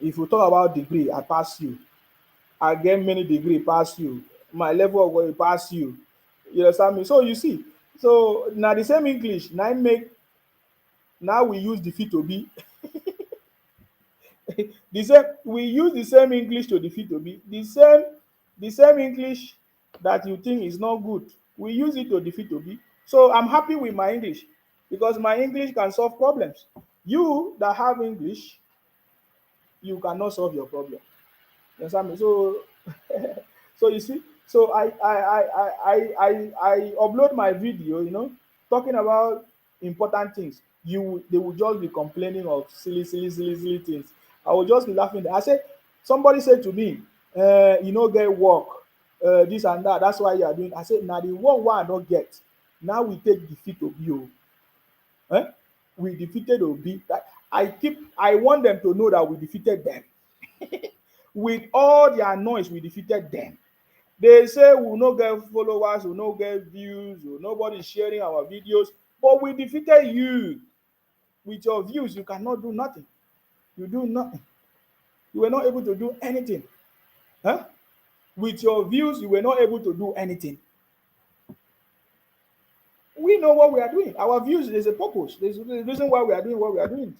If you talk about degree, I pass you. I get many degree pass you. My level of work pass you. You understand me? So you see, so now the same English now we use defeat to be the same. We use the same English to defeat to be the same English that you think is not good. We use it to defeat to be. So I'm happy with my English because my English can solve problems. You that have English, you cannot solve your problem. You understand me? So so you see, so I upload my video, talking about important things. They will just be complaining of silly things. I will just be laughing. I said, somebody said to me, you know, get work, this and that. That's why you are doing. I said, now the one I don't get. Now we take defeat of you. Eh? We defeated Obi. I want them to know that we defeated them. With all their noise, we defeated them. They say we will not get followers, we will not get views, nobody is sharing our videos, but we defeated you. With your views, you cannot do nothing. You do nothing. You were not able to do anything. Huh? With your views, you were not able to do anything. We know what we are doing. Our views, there's a purpose. There's a reason why we are doing what we are doing.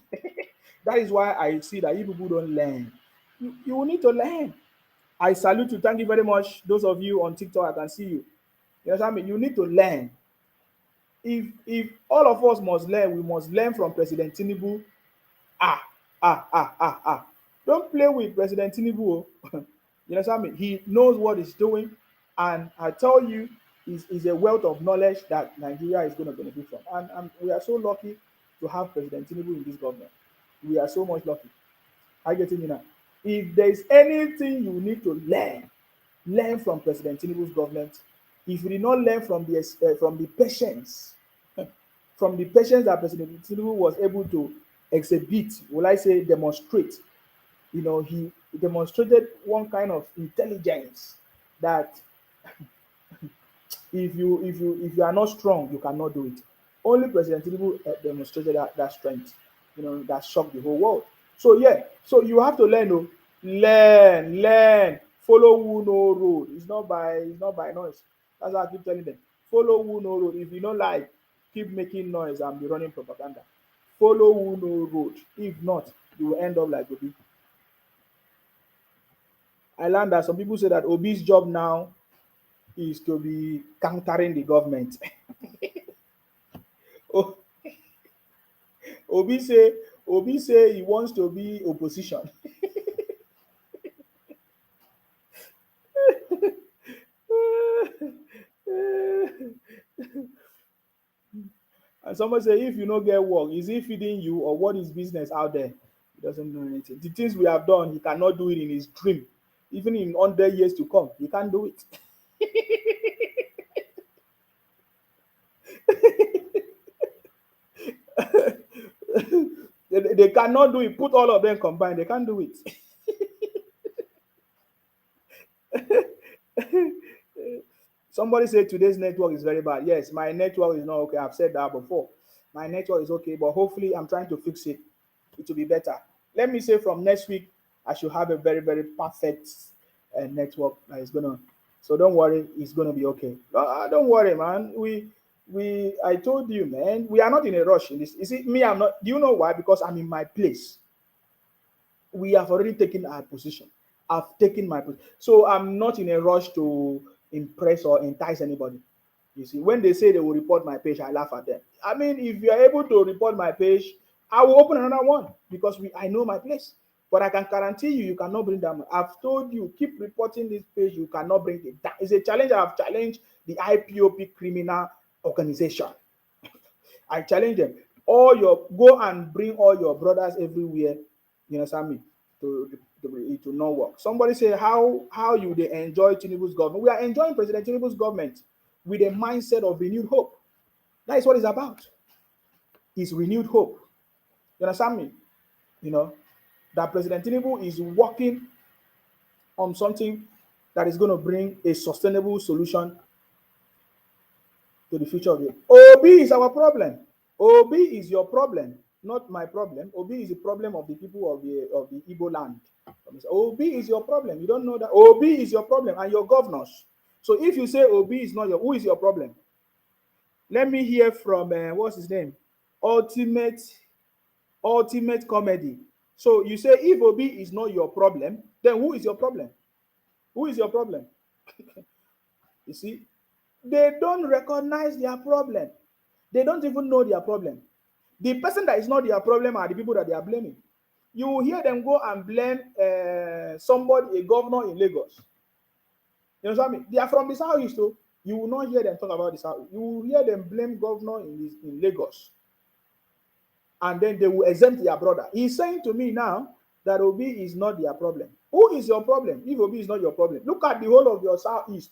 That is why I see that if people don't learn, you will need to learn. I salute you. Thank you very much. Those of you on TikTok, I can see you. You know what I mean? You need to learn. If all of us must learn, we must learn from President Tinubu. Ah, ah. Don't play with President Tinubu. Oh. You know what I mean? He knows what he's doing, and I tell you, is a wealth of knowledge that Nigeria is going to benefit from. And we are so lucky to have President Tinubu in this government. We are so much lucky. I get it now. If there is anything you need to learn, learn from President Tinubu's government. If you did not learn from the patience, from the patience that President Tinubu was able to exhibit, will I say demonstrate, he demonstrated one kind of intelligence that if you are not strong, you cannot do it. Only President Tinubu demonstrated that strength, that shocked the whole world. So yeah, so you have to learn, oh, learn, follow who no road. It's not by noise. That's what I keep telling them. Follow who no road. If you don't like, keep making noise and be running propaganda. Follow who no road. If not, you will end up like Obi. I learned that some people say that Obi's job now is to be countering the government. O- Obi say Obi say he wants to be opposition. And someone say if you no get work, is he feeding you or what is business out there? He doesn't know anything. The things we have done, he cannot do it in his dream. Even in 100 years to come, he can't do it. They cannot do it. Put all of them combined, they can't do it. Somebody said today's network is very bad. Yes, my network is not okay. I've said that before. My network is okay, but hopefully I'm trying to fix it. It will be better. Let me say from next week, I should have a very, very perfect network that is gonna. So don't worry, it's gonna be okay. Don't worry, man. I told you, man, we are not in a rush in this. You see, me, I'm not. Do you know why? Because I'm in my place. We have already taken our position. I've taken my position. So I'm not in a rush to impress or entice anybody. You see, when they say they will report my page, I laugh at them. I mean, if you are able to report my page, I will open another one because I know my place. But I can guarantee you, you cannot bring that. I've told you, keep reporting this page, you cannot bring it down. It's a challenge. I've challenged the IPOP criminal organization. I challenge them. Go and bring all your brothers everywhere. You understand me? It will not work. Somebody say how you they enjoy Tinubu's government. We are enjoying President Tinubu's government with a mindset of renewed hope. That is what it's about. It's renewed hope. You understand me? You know that President Tinubu is working on something that is going to bring a sustainable solution to the future of it. Obi is our problem. Obi is your problem, not my problem. Obi is the problem of the people of the Igbo land. Obi is your problem. You don't know that. Obi is your problem and your governors. So if you say Obi is not who is your problem? Let me hear from what's his name? Ultimate Ultimate Comedy. So you say if Obi is not your problem, then who is your problem? Who is your problem? You see, they don't recognize their problem. They don't even know their problem. The person that is not their problem are the people that they are blaming. You will hear them go and blame somebody, a governor in Lagos. You know what I mean? They are from the southeast, so you will not hear them talk about the south. You will hear them blame governor in Lagos, and then they will exempt their brother. He's saying to me now that Obi is not their problem. Who is your problem? If Obi is not your problem, look at the whole of your southeast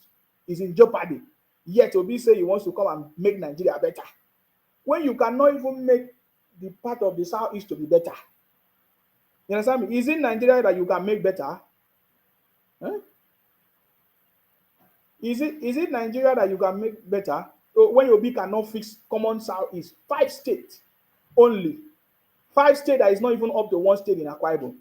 is in jeopardy. Yet Obi say he wants to come and make Nigeria better. When you cannot even make the part of the southeast to be better. You understand me? Is it Nigeria that you can make better? Huh? Is it Nigeria that you can make better? So when Obi cannot fix common southeast, 5 states only. 5 states that is not even up to 1 state in Akwa Ibom.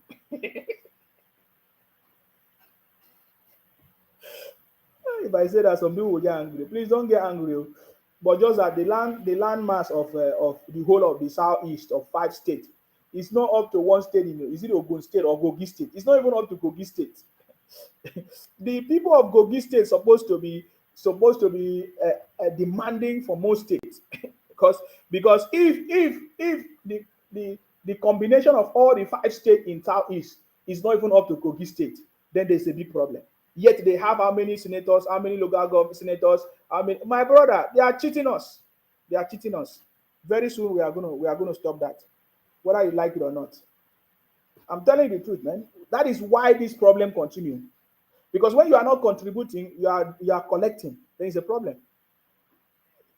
If I say that, some people will get angry. Please don't get angry. Oh. But just that the land mass of the whole of the southeast of 5 states is not up to 1 state in, is it Ogun State or Kogi State? It's not even up to Kogi State. The people of Kogi State supposed to be demanding for most states because if the combination of all the 5 states in southeast is not even up to Kogi State, then there's a big problem. Yet they have how many senators, how many local government senators, how many, my brother, they are cheating us. They are cheating us. Very soon we are gonna stop that, whether you like it or not. I'm telling you the truth, man. That is why this problem continues. Because when you are not contributing, you are collecting. There is a problem.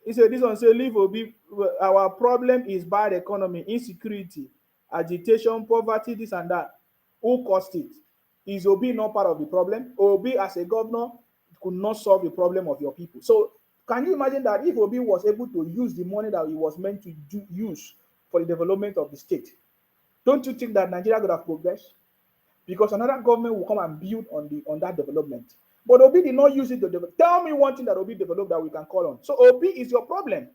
He said, this one say, leave Obi. Our problem is bad economy, insecurity, agitation, poverty, this and that. Who caused it? Is Obi not part of the problem? Obi, as a governor, could not solve the problem of your people. So, can you imagine that if Obi was able to use the money that he was meant to use for the development of the state, don't you think that Nigeria would have progressed? Because another government will come and build on that development. But Obi did not use it to develop. Tell me one thing that Obi developed that we can call on. So Obi is your problem.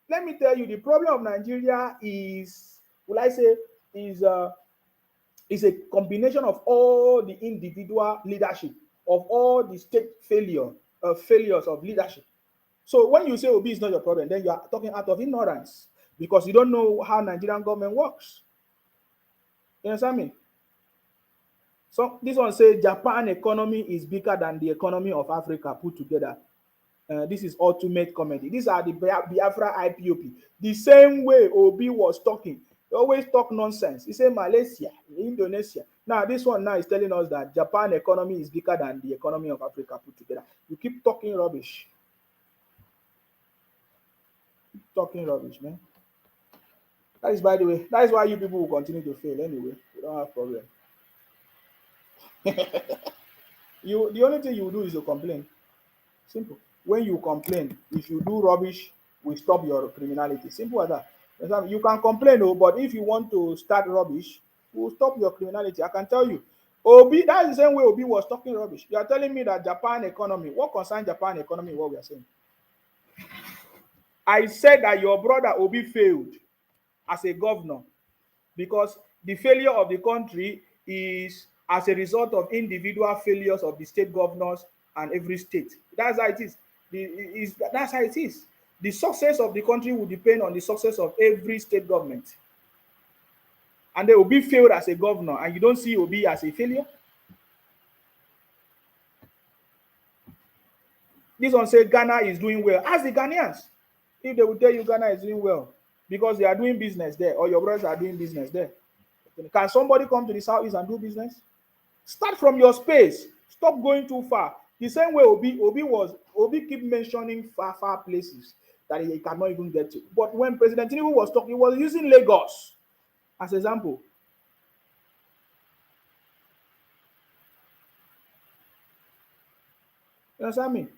Let me tell you, the problem of Nigeria is, will I say, is a combination of all the individual leadership, of all the state failures of leadership. So when you say Obi is not your problem, then you are talking out of ignorance because you don't know how Nigerian government works. You understand me? So this one says Japan economy is bigger than the economy of Africa put together. This is ultimate comedy. These are the Biafra IPOP. The same way Obi was talking. He always talk nonsense. He said Malaysia, Indonesia. Now this one now is telling us that Japan economy is bigger than the economy of Africa put together. You keep talking rubbish. Keep talking rubbish, man. That is, by the way, that is why you people will continue to fail anyway. We don't have problem. The only thing you do is to complain. Simple. When you complain, if you do rubbish, we stop your criminality. Simple as that. You can complain, but if you want to start rubbish, we'll stop your criminality. I can tell you. Obi, that's the same way Obi was talking rubbish. You are telling me that Japan economy, what concerns Japan economy, what we are saying? I said that your brother Obi failed as a governor because the failure of the country is as a result of individual failures of the state governors and every state. That's how it is. That's how it is. The success of the country will depend on the success of every state government. And then Obi failed as a governor, and you don't see Obi as a failure. This one says Ghana is doing well. Ask the Ghanaians if they will tell you Ghana is doing well because they are doing business there, or your brothers are doing business there. Can somebody come to the southeast and do business? Start from your space. Stop going too far. The same way Obi keep mentioning far places that he cannot even get to. But when President Tinubu was talking, he was using Lagos as example. You understand me?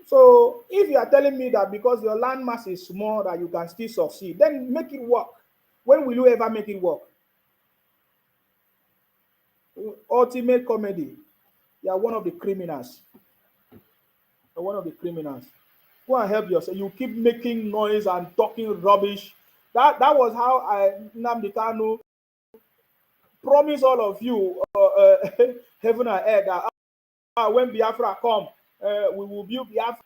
So if you are telling me that because your land mass is small that you can still succeed, then make it work. When will you ever make it work? Ultimate comedy. You are one of the criminals. You're one of the criminals. Go and help yourself. You keep making noise and talking rubbish. That was how Nnamdi Kanu promised all of you heaven and earth that when Biafra come, we will build Biafra.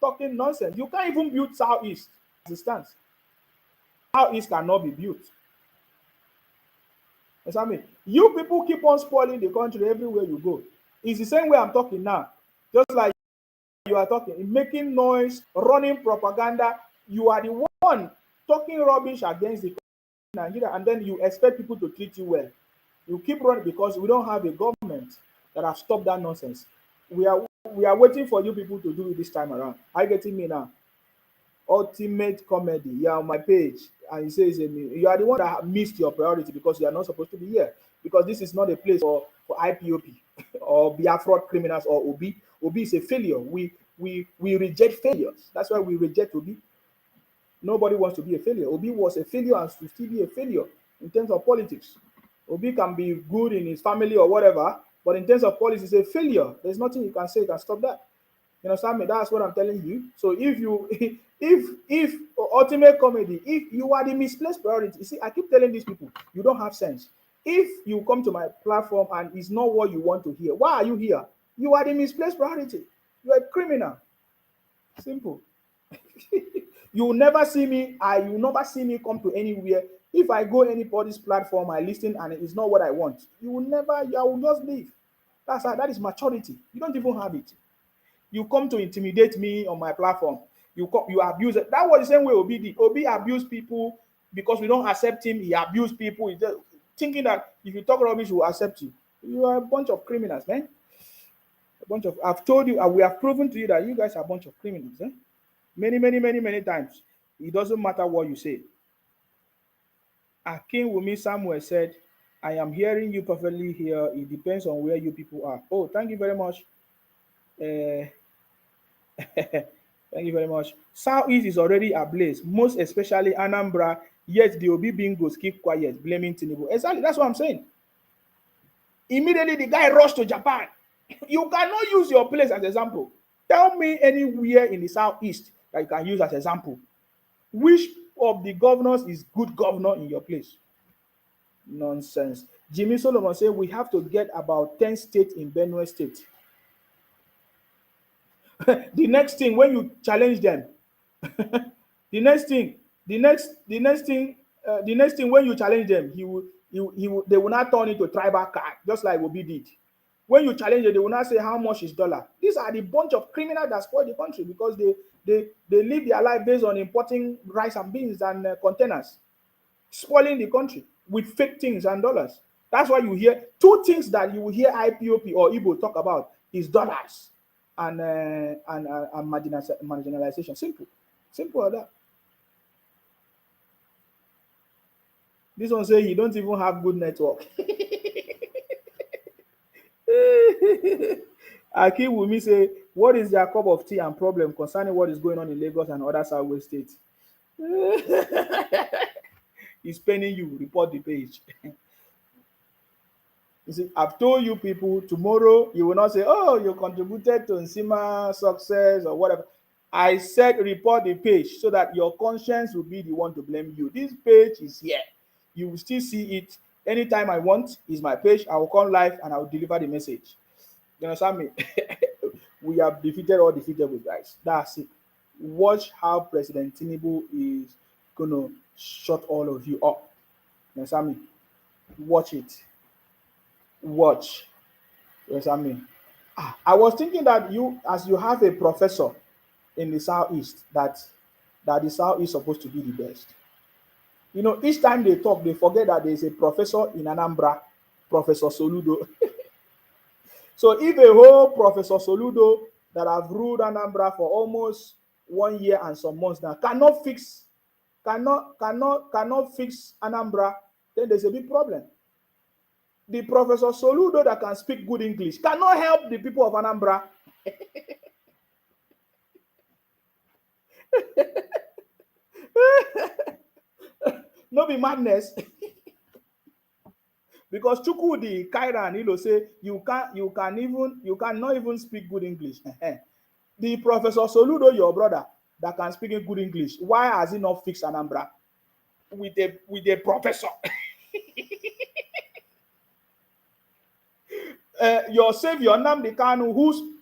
Talking nonsense. You can't even build Southeast as it stands. Southeast cannot be built. You know what I mean? You people keep on spoiling the country everywhere you go. It's the same way I'm talking now. Just like you are talking, making noise, running propaganda. You are the one talking rubbish against the Nigeria, and then you expect people to treat you well. You keep running because we don't have a government that have stopped that nonsense. We are waiting for you people to do it this time around. Are you getting me now? Ultimate comedy. You are on my page, and you say you are the one that missed your priority because you are not supposed to be here. Because this is not a place for IPOP or Biafra criminals or Obi. Obi is a failure. We reject failures. That's why we reject Obi. Nobody wants to be a failure. Obi was a failure and should still be a failure in terms of politics. Obi can be good in his family or whatever, but in terms of politics, he's a failure. There's nothing you can say can stop that. You understand me? That's what I'm telling you. So if you, if ultimate comedy, if you are the misplaced priority, you see, I keep telling these people, you don't have sense. If you come to my platform and it's not what you want to hear, why are you here? You are the misplaced priority. You are a criminal. Simple. You will never see me. You will never see me come to anywhere. If I go anybody's platform, I listen and it's not what I want. You will never. I will just leave. That is maturity. You don't even have it. You come to intimidate me on my platform. You abuse it. That was the same way Obi did. Obi abused people because we don't accept him. He abused people. He just thinking that if you talk rubbish, we will accept you. You are a bunch of criminals, man. A bunch of. I've told you. We have proven to you that you guys are a bunch of criminals. Eh? Many times. It doesn't matter what you say. Akin Wumi Samuel said, I am hearing you perfectly here. It depends on where you people are. Oh, thank you very much. Uh, thank you very much. Southeast is already ablaze, most especially Anambra, yet the Obi bingos keep quiet, blaming Tinubu. Exactly, that's what I'm saying. Immediately, the guy rushed to Japan. You cannot use your place as example. Tell me anywhere in the Southeast that you can use as example. Which of the governors is good governor in your place? Nonsense. Jimmy Solomon said we have to get about 10 states in Benue State. The next thing when you challenge them, the next thing, the next thing when you challenge them, they will not turn into tribal card, just like Obi did. When you challenge them, they will not say how much is dollar. These are the bunch of criminals that spoil the country because they live their life based on importing rice and beans and containers, spoiling the country with fake things and dollars. That's why you hear two things that you will hear IPOP or Igbo talk about is dollars and marginalization. Simple as that. This one say he don't even have good network. Akim Wumi say, what is their cup of tea and problem concerning what is going on in Lagos and other southwest states? He's penning you, report the page. You see, I've told you people tomorrow you will not say, oh, you contributed to Nsima success or whatever. I said report the page so that your conscience will be the one to blame you. This page is here. You will still see it anytime I want. Is my page. I will come live and I will deliver the message. You understand me? We have defeated all defeatable guys. That's it. Watch how President Tinubu is gonna shut all of you up. You understand me? Watch it. Watch. You understand me? I was thinking that as you have a professor in the southeast, that the south is supposed to be the best. You know, each time they talk, they forget that there is a professor in Anambra, Professor Soludo. So if a whole Professor Soludo that have ruled Anambra for almost 1 year and some months now cannot fix Anambra, then there's a big problem. The Professor Soludo that can speak good English cannot help the people of Anambra. No be madness. Because Chukwudi, Kaira, and Ilo say you cannot even speak good English. The Professor Soludo, your brother, that can speak good English, why has he not fixed Anambra with a professor? Your savior Nnamdi Kanu,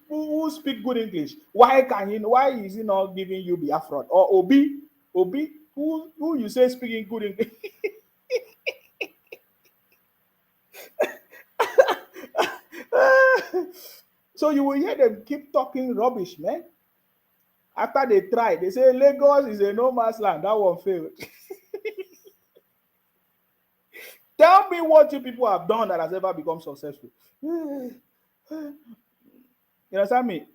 who speak good English, why is he not giving you Biafra? Or Obi, who you say speaking good English? So you will hear them keep talking rubbish, man. After they try, they say Lagos is a no man's land. That one failed. Tell me what you people have done that has ever become successful. You understand me?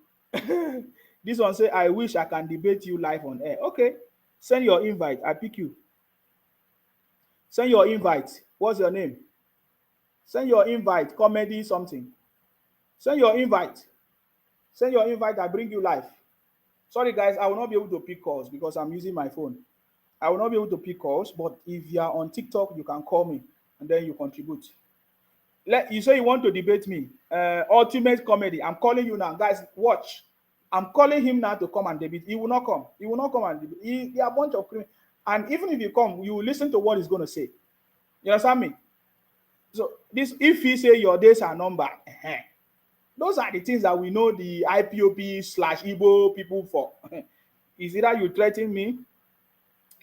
This one say, I wish I can debate you live on air. Okay, send your invite. I pick you. Send your invite. What's your name? Send your invite. Comedy something. Send your invite. Send your invite. I bring you live. Sorry, guys, I will not be able to pick calls because I'm using my phone. I will not be able to pick calls, but if you are on TikTok, you can call me and then you contribute. You say you want to debate me. Ultimate comedy. I'm calling you now, guys. Watch. I'm calling him now to come and debate. He will not come. He will not come and debate. He are a bunch of criminals. And even if you come, you will listen to what he's going to say. You understand me? So this, if he say your days are numbered, those are the things that we know the IPOP/Igbo people for. Is either you threaten me,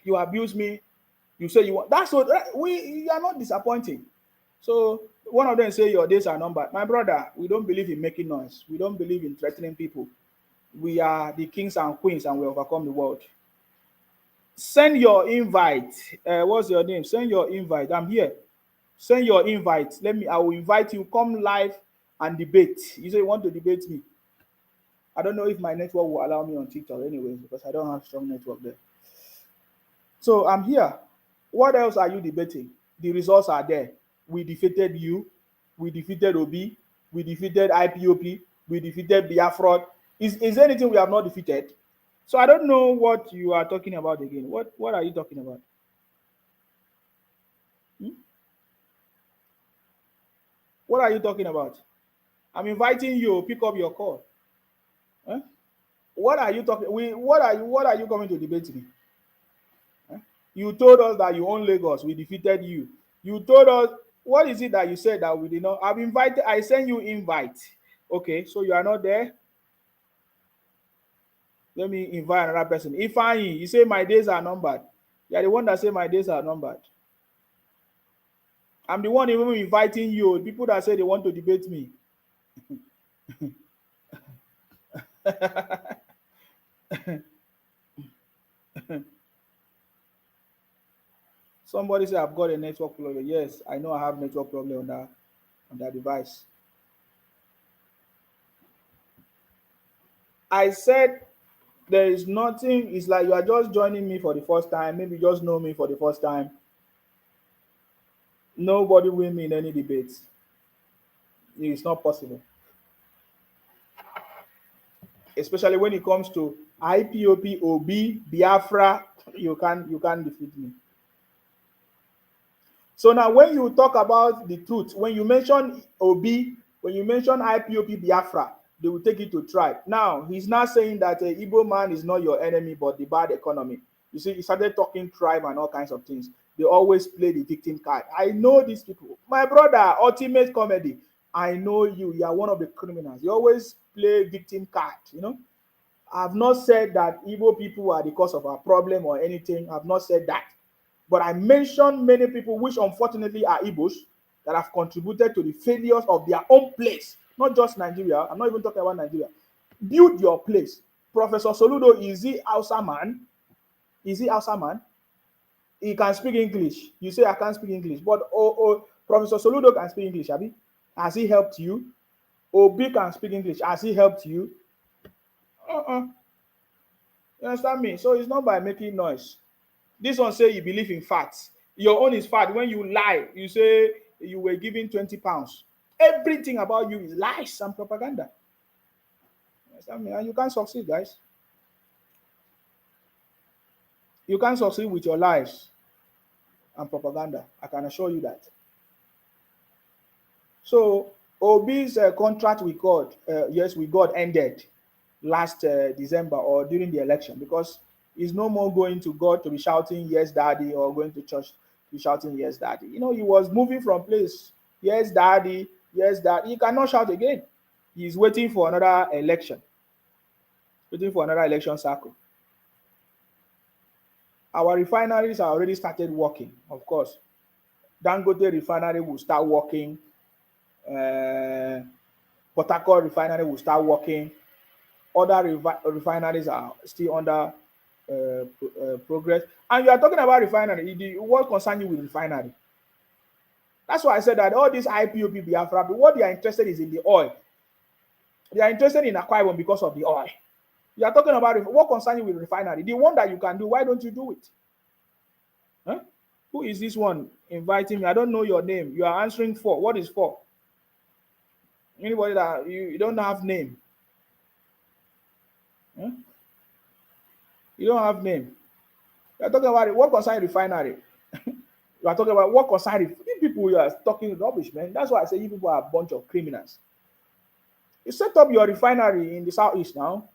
you abuse me, you say you want. That's what we are not disappointing. So one of them say your days are numbered. My brother, we don't believe in making noise. We don't believe in threatening people. We are the kings and queens, and we overcome the world. Send your invite. What's your name? Send your invite. I'm here. Send your invite. I will invite you. Come live and debate. You say you want to debate me. I don't know if my network will allow me on TikTok anyways, because I don't have strong network there. So I'm here. What else are you debating? The results are there. We defeated you. We defeated Obi. We defeated IPOP. We defeated Biafra. Is there anything we have not defeated? So I don't know what you are talking about again. What are you talking about? Hmm? What are you talking about? I'm inviting you. Pick up your call. Huh? What are you talking? What are you coming to debate me? Huh? You told us that you own Lagos. We defeated you. You told us, what is it that you said that we did not? I've invited. I sent you invite. Okay, so you are not there. Let me invite another person. Ifeanyi, you say my days are numbered. You are the one that say my days are numbered. I'm the one even inviting you. People that say they want to debate me. Somebody say I've got a network problem. Yes, I know I have network problem on that device. I said there is nothing. It's like you are just joining me for the first time. Maybe you just know me for the first time. Nobody win me in any debates. It's not possible. Especially when it comes to IPOP, OB, Biafra, you can't defeat me. So now when you talk about the truth, when you mention OB, when you mention IPOP Biafra, they will take it to tribe. Now he's not saying that a Igbo man is not your enemy, but the bad economy. You see, he started talking tribe and all kinds of things. They always play the victim card. I know these people. My brother, ultimate comedy. I know you. You are one of the criminals. You always play victim card, you know. I've not said that Igbo people are the cause of our problem or anything. I've not said that. But I mentioned many people, which unfortunately are Igbos, that have contributed to the failures of their own place. Not just Nigeria. I'm not even talking about Nigeria. Build your place. Professor Soludo, is he Hausa man? Is he Hausa man? He can speak English. You say I can't speak English. But Professor Soludo can speak English, Abi. Has he helped you? Obi can speak English. Has he helped you? You understand me? So it's not by making noise. This one say you believe in facts. Your own is fact. When you lie, you say you were given 20 pounds. Everything about you is lies and propaganda. You understand me? And you can't succeed, guys. You can't succeed with your lies and propaganda. I can assure you that. So Obi's contract with God, yes, with God ended last December or during the election, because he's no more going to God to be shouting yes daddy, or going to church to be shouting yes daddy. You know, he was moving from place, yes daddy, yes daddy. He cannot shout again. He's waiting for another election, waiting for another election cycle. Our refineries are already started working, of course. Dangote refinery will start working. Port Harcourt refinery will start working. Other refineries are still under progress. And you are talking about refinery. What concerns you with refinery? That's why I said that all these IPOP Biafra, what they are interested is in the oil. They are interested in Akwa Ibom because of the oil. You are talking about what concerns you with refinery. The one that you can do, why don't you do it? Huh? Who is this one inviting me? I don't know your name. You are answering for. What is for? Anybody that you don't have name. Huh? You don't have name. You are talking about it. What concern refinery? You are talking about what concern you people. You are talking rubbish, man. That's why I say you people are a bunch of criminals. You set up your refinery in the southeast now.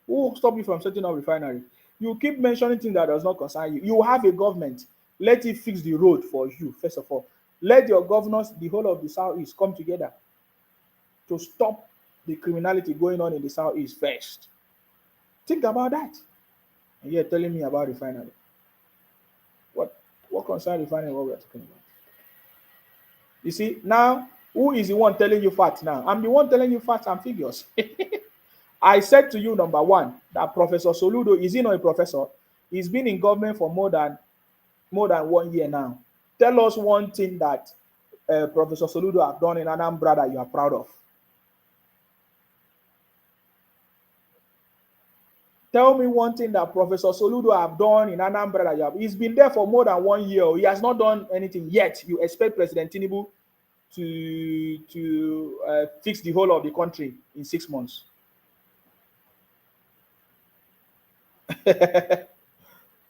Who stop you from setting up refinery? You keep mentioning things that does not concern you. You have a government. Let it fix the road for you, first of all. Let your governors, the whole of the southeast, come together to stop the criminality going on in the southeast first. Think about that. And you're telling me about refinery. What what concern refinery what we're talking about? You see, now who is the one telling you facts now? I'm the one telling you facts and figures. I said to you, number one, that Professor Soludo, is he not a professor? He's been in government for more than 1 year now. Tell us one thing that Professor Soludo have done in Anambra that you are proud of. Tell me one thing that Professor Soludo have done in Anambra that you have. He's been there for more than 1 year. He has not done anything yet. You expect President Tinubu to fix the whole of the country in 6 months.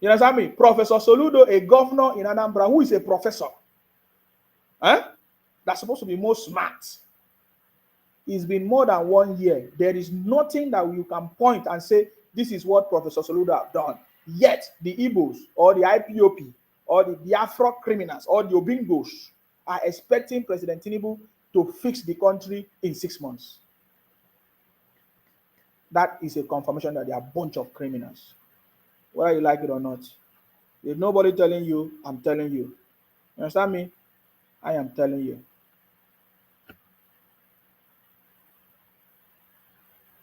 You understand me? Professor Soludo, a governor in Anambra, who is a professor, that's supposed to be more smart. It's been more than 1 year. There is nothing that you can point and say, this is what Professor Soludo have done. Yet, the Igbos or the IPOP or the Biafra criminals or the Obingos are expecting President Tinubu to fix the country in 6 months. That is a confirmation that they are a bunch of criminals. Whether you like it or not. If nobody telling you, I'm telling you. You understand me? I am telling you.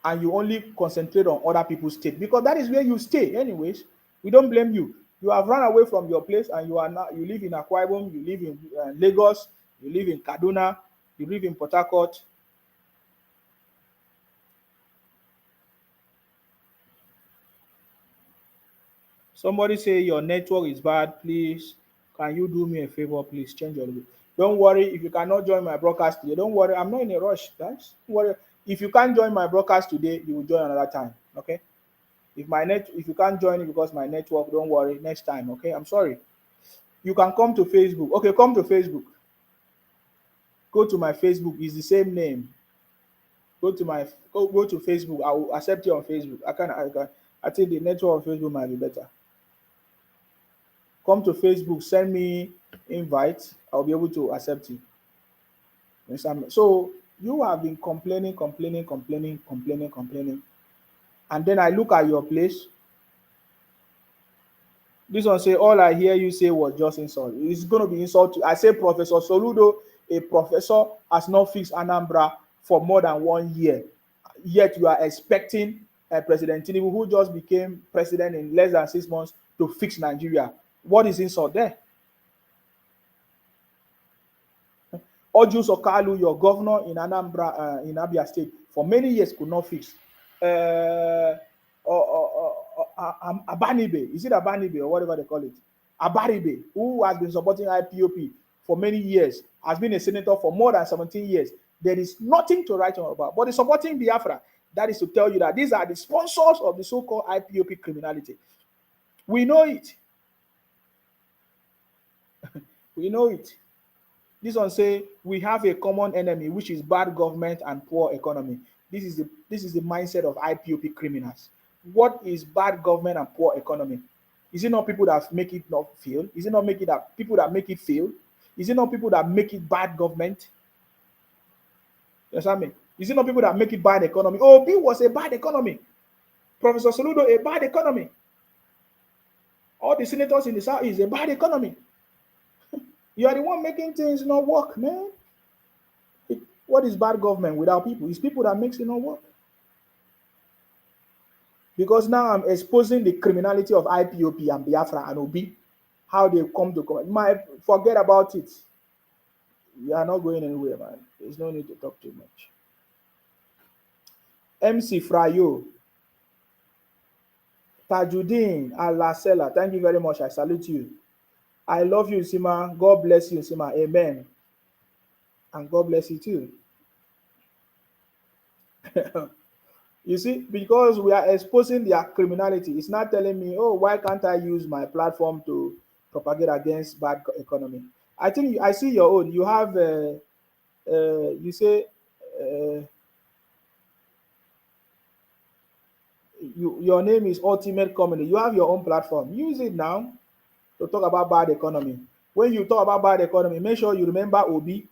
And you only concentrate on other people's state because that is where you stay. Anyways, we don't blame you. You have run away from your place and you live in Akwa Ibom, you live in Lagos, you live in Kaduna, you live in Port Harcourt. Somebody say your network is bad, please. Can you do me a favor, please? Change your look. Don't worry if you cannot join my broadcast today. Don't worry, I'm not in a rush, guys. Don't worry. If you can't join my broadcast today, you will join another time. Okay? If you can't join it because my network, don't worry, next time. Okay? I'm sorry. You can come to Facebook. Okay, come to Facebook. Go to my Facebook. It's the same name. Go to Facebook. I will accept you on Facebook. I think the network on Facebook might be better. Come to Facebook, send me invite. I'll be able to accept you. So you have been complaining, and then I look at your place. This one say all I hear you say was just insult. It's going to be insult. I say Professor Soludo, a professor, has not fixed Anambra for more than 1 year. Yet you are expecting President Tinubu, who just became president in less than 6 months, to fix Nigeria. What is insult there? Oju Sokalu, your governor in Anambra, in Abia State, for many years could not fix. Abanibe, is it Abanibe or whatever they call it? Abaribe, who has been supporting IPOP for many years, has been a senator for more than 17 years. There is nothing to write about, but is supporting Biafra. That is to tell you that these are the sponsors of the so-called IPOP criminality. We know it. We know it. This one say we have a common enemy, which is bad government and poor economy. This is the mindset of IPOP criminals. What is bad government and poor economy? Is it not people that make it not fail? Is it not making that people that make it fail? Is it not people that make it bad government? You understand me? Is it not people that make it bad economy? Obi was a bad economy. Professor Soludo, a bad economy. All the senators in the South is a bad economy. You are the one making things not work, man. What is bad government without people? It's people that makes it not work. Because now I'm exposing the criminality of IPOP and Biafra and Obi, how they come to come. Forget about it. You are not going anywhere, man. There's no need to talk too much. MC Frayo, Tajuddin Alasela, thank you very much. I salute you. I love you, Sima. God bless you, Sima. Amen. And God bless you too. You see, because we are exposing their criminality, it's not telling me, oh, why can't I use my platform to propagate against bad economy? I think I see your own. You have, you say, uh, your name is Ultimate Comedy. You have your own platform. Use it now to talk about bad economy. When you talk about bad economy, make sure you remember Obi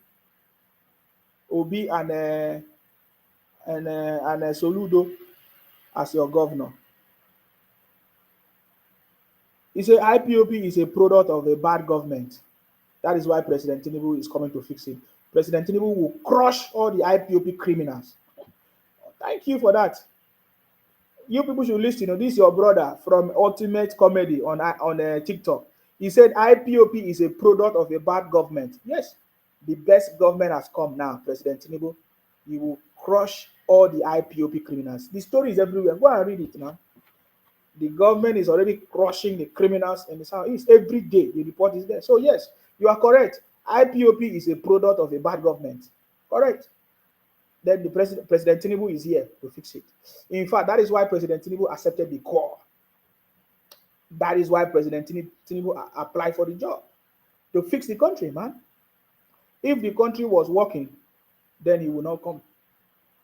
and Soludo as your governor. He said IPOP is a product of a bad government. That is why President Tinubu is coming to fix it. President Tinubu will crush all the IPOP criminals. Thank you for that. You people should listen. This is your brother from Ultimate Comedy on TikTok. He said IPOP is a product of a bad government. Yes, the best government has come now, President Tinubu. He will crush all the IPOP criminals. The story is everywhere. Go and read it now. The government is already crushing the criminals in the southeast every day. The report is there. So yes, you are correct. IPOP is a product of a bad government. Correct. Then President Tinubu is here to fix it. In fact, that is why President Tinubu accepted the call. That is why President Tinubu applied for the job to fix the country, man. If the country was working, then he would not come.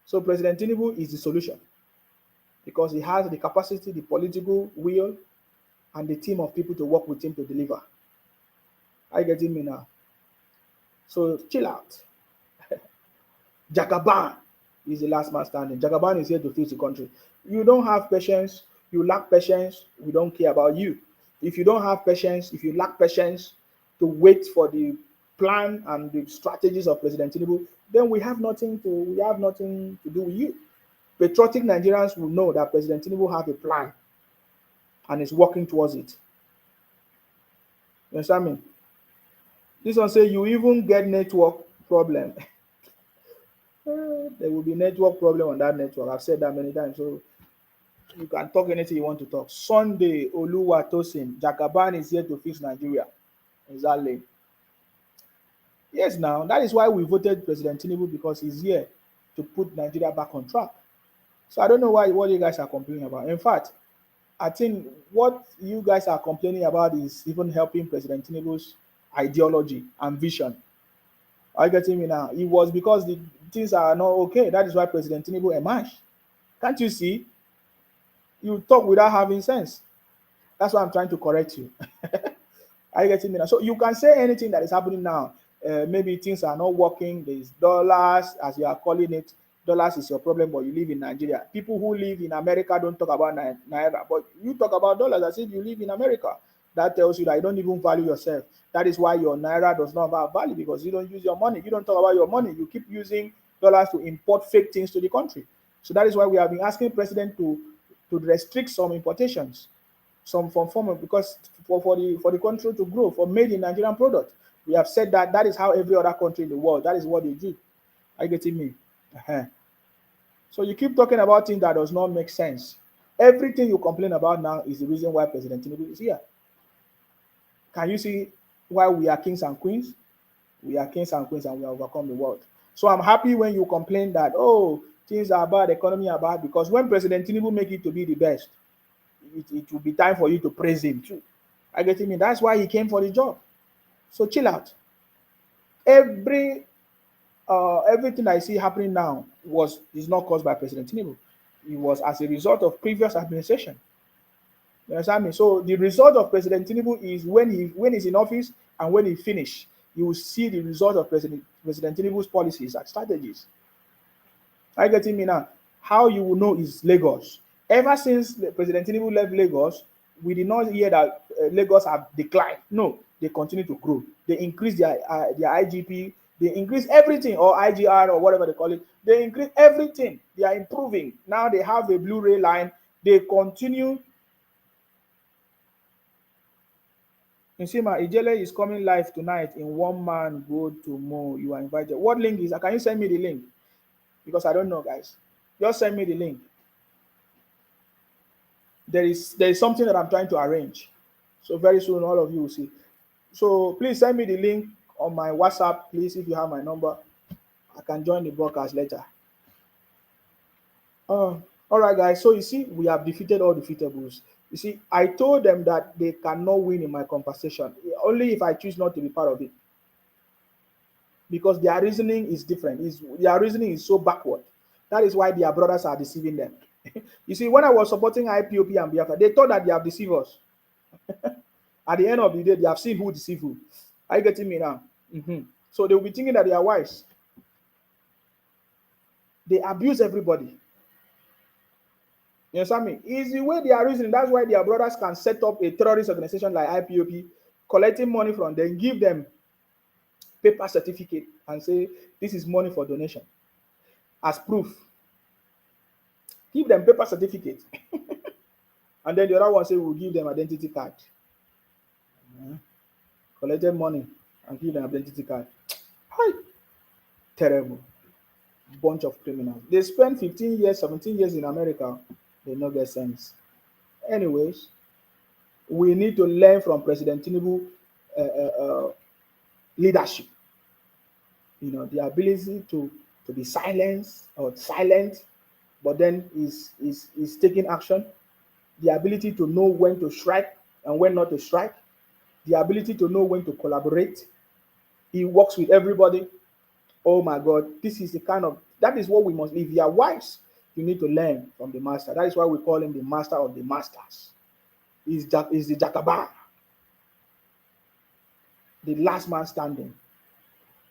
So President Tinubu is the solution because he has the capacity, the political will, and the team of people to work with him to deliver. Are you getting me now? So chill out. Jagaban is the last man standing. Jagaban is here to fix the country. You don't have patience, you lack patience, we don't care about you. If you don't have patience, if you lack patience to wait for the plan and the strategies of President Tinubu, then we have nothing to do with you. Patriotic Nigerians will know that President Tinubu have a plan and is working towards it. You understand me? This one say you even get network problem. There will be network problem on that network. I've said that many times. So you can talk anything you want to talk. Sunday, Oluwatosin, Jagaban is here to fix Nigeria. Exactly. Yes, now that is why we voted President Tinubu because he's here to put Nigeria back on track. So I don't know what you guys are complaining about. In fact, I think what you guys are complaining about is even helping President Tinubu's ideology and vision. Are you getting me now? It was because the things are not okay. That is why President Tinubu emerged. Can't you see? You talk without having sense. That's why I'm trying to correct you. Are you getting me now? So you can say anything that is happening now. Maybe things are not working. There's dollars, as you are calling it. Dollars is your problem, but you live in Nigeria. People who live in America don't talk about naira, but you talk about dollars as if you live in America. That tells you that you don't even value yourself. That is why your naira does not have value because you don't use your money. You don't talk about your money. You keep using dollars to import fake things to the country. So that is why we have been asking President to restrict some importations, some form of because for the country to grow, for made in Nigerian product. We have said that that is how every other country in the world, that is what they do. Are you getting me? Uh-huh. So you keep talking about things that does not make sense. Everything you complain about now is the reason why President Tinubu is here. Can you see why we are kings and queens? We are kings and queens and we have overcome the world. So I'm happy when you complain that, oh, things are bad, economy are bad, because when President Tinubu make it to be the best, it will be time for you to praise him too. I get me. That's why he came for the job. So chill out. Everything I see happening now is not caused by President Tinubu. It was as a result of previous administration. You understand me? So the result of President Tinubu is when he's in office and when he finish, you will see the result of President Tinubu's policies and strategies. Are you getting me now? How you will know is Lagos. Ever since President Tinubu left Lagos, we did not hear that Lagos have declined. No, they continue to grow. They increase their IGP, they increase everything, or IGR, or whatever they call it. They increase everything. They are improving. Now they have a Blu-ray line. They continue. Nsima Ijele is coming live tonight in One Man Go to Mo. You are invited. What link is that? Can you send me the link? Because I don't know, guys. Just send me the link. There is something that I'm trying to arrange. So very soon all of you will see. So please send me the link on my WhatsApp, please, if you have my number. I can join the broadcast later. Oh. All right, guys. So you see, we have defeated all defeatables. You see, I told them that they cannot win in my conversation, only if I choose not to be part of it, because their reasoning is different. Their reasoning is so backward. That is why their brothers are deceiving them. You see, when I was supporting IPOP and Biafra, they thought that they have deceived us. At the end of the day, they have seen who deceived who. Are you getting me now? So they will be thinking that they are wise. They abuse everybody. You understand me? It's the way they are reasoning. That's why their brothers can set up a terrorist organization like IPOP, collecting money from them, give them paper certificate, and say this is money for donation as proof. Give them paper certificate, and then the other one say we'll give them identity card. Collected money and give them identity card. Hi, terrible bunch of criminals. They spend 15 years, 17 years in America. They no get sense. Anyways, we need to learn from President Tinubu leadership. You know, the ability to be silenced or silent, but then is taking action. The ability to know when to strike and when not to strike. The ability to know when to collaborate. He works with everybody. Oh my God, this is the kind of, that is what we must, if you are wise, you need to learn from the master. That is why we call him the master of the masters. He's the Jacobin, the last man standing.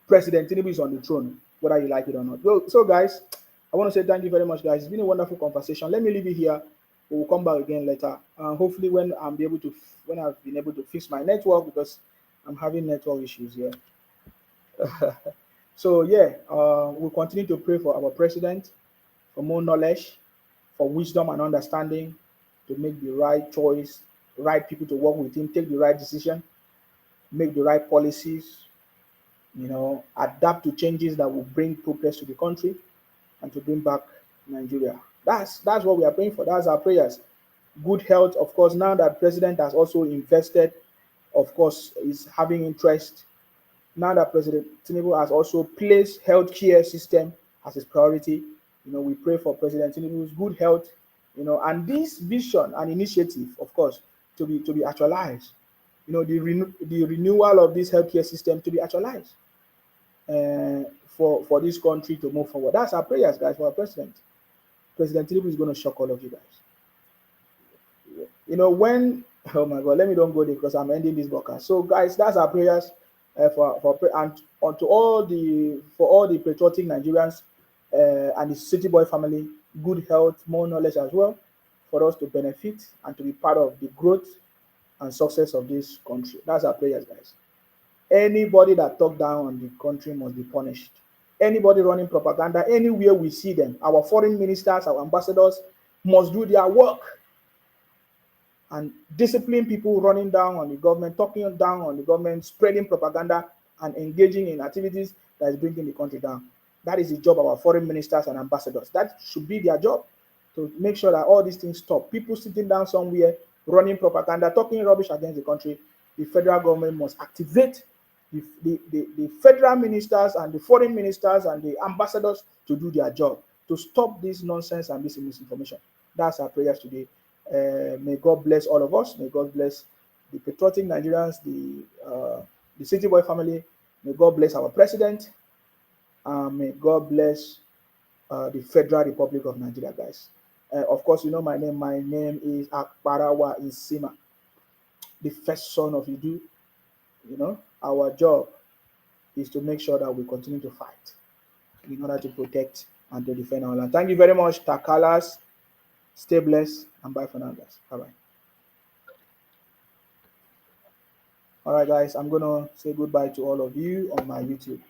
President Tinubu is on the throne, whether you like it or not. So guys, I want to say thank you very much, guys. It's been a wonderful conversation. Let me leave it here. We'll come back again later. Hopefully when I've been able to fix my network, because I'm having network issues here. So yeah, we'll continue to pray for our president, for more knowledge, for wisdom and understanding, to make the right choice, right people to work with him, take the right decision, make the right policies, adapt to changes that will bring progress to the country and to bring back Nigeria. That's what we are praying for. That's our prayers. Good health, of course. Now that president has also invested, of course, is having interest. Now that President Tinubu has also placed healthcare system as his priority, we pray for President Tinubu's good health, and this vision and initiative, of course, to be actualized. The renewal of this healthcare system to be actualized for this country to move forward. That's our prayers, guys, for our president. President Tinubu is going to shock all of you guys. When, oh my God, let me don't go there because I'm ending this broadcast. So, guys, that's our prayers and onto all the patriotic Nigerians and the City Boy family, good health, more knowledge as well, for us to benefit and to be part of the growth and success of this country. That's our prayers, guys. Anybody that talk down on the country must be punished. Anybody running propaganda, anywhere we see them, our foreign ministers, our ambassadors must do their work and discipline people running down on the government, talking down on the government, spreading propaganda, and engaging in activities that is bringing the country down. That is the job of our foreign ministers and ambassadors. That should be their job, to make sure that all these things stop. People sitting down somewhere, running propaganda, talking rubbish against the country. The federal government must activate the federal ministers and the foreign ministers and the ambassadors to do their job, to stop this nonsense and this misinformation. That's our prayers today. May God bless all of us. May God bless the patriotic Nigerians, the City Boy family. May God bless our president. May God bless the Federal Republic of Nigeria, guys. Of course, you know my name. My name is Akbarawa Isima, the first son of Idu. Our job is to make sure that we continue to fight in order to protect and to defend our land. Thank you very much, Takalas. Stay blessed and bye for now, guys. Bye-bye. All right, guys, I'm going to say goodbye to all of you on my YouTube.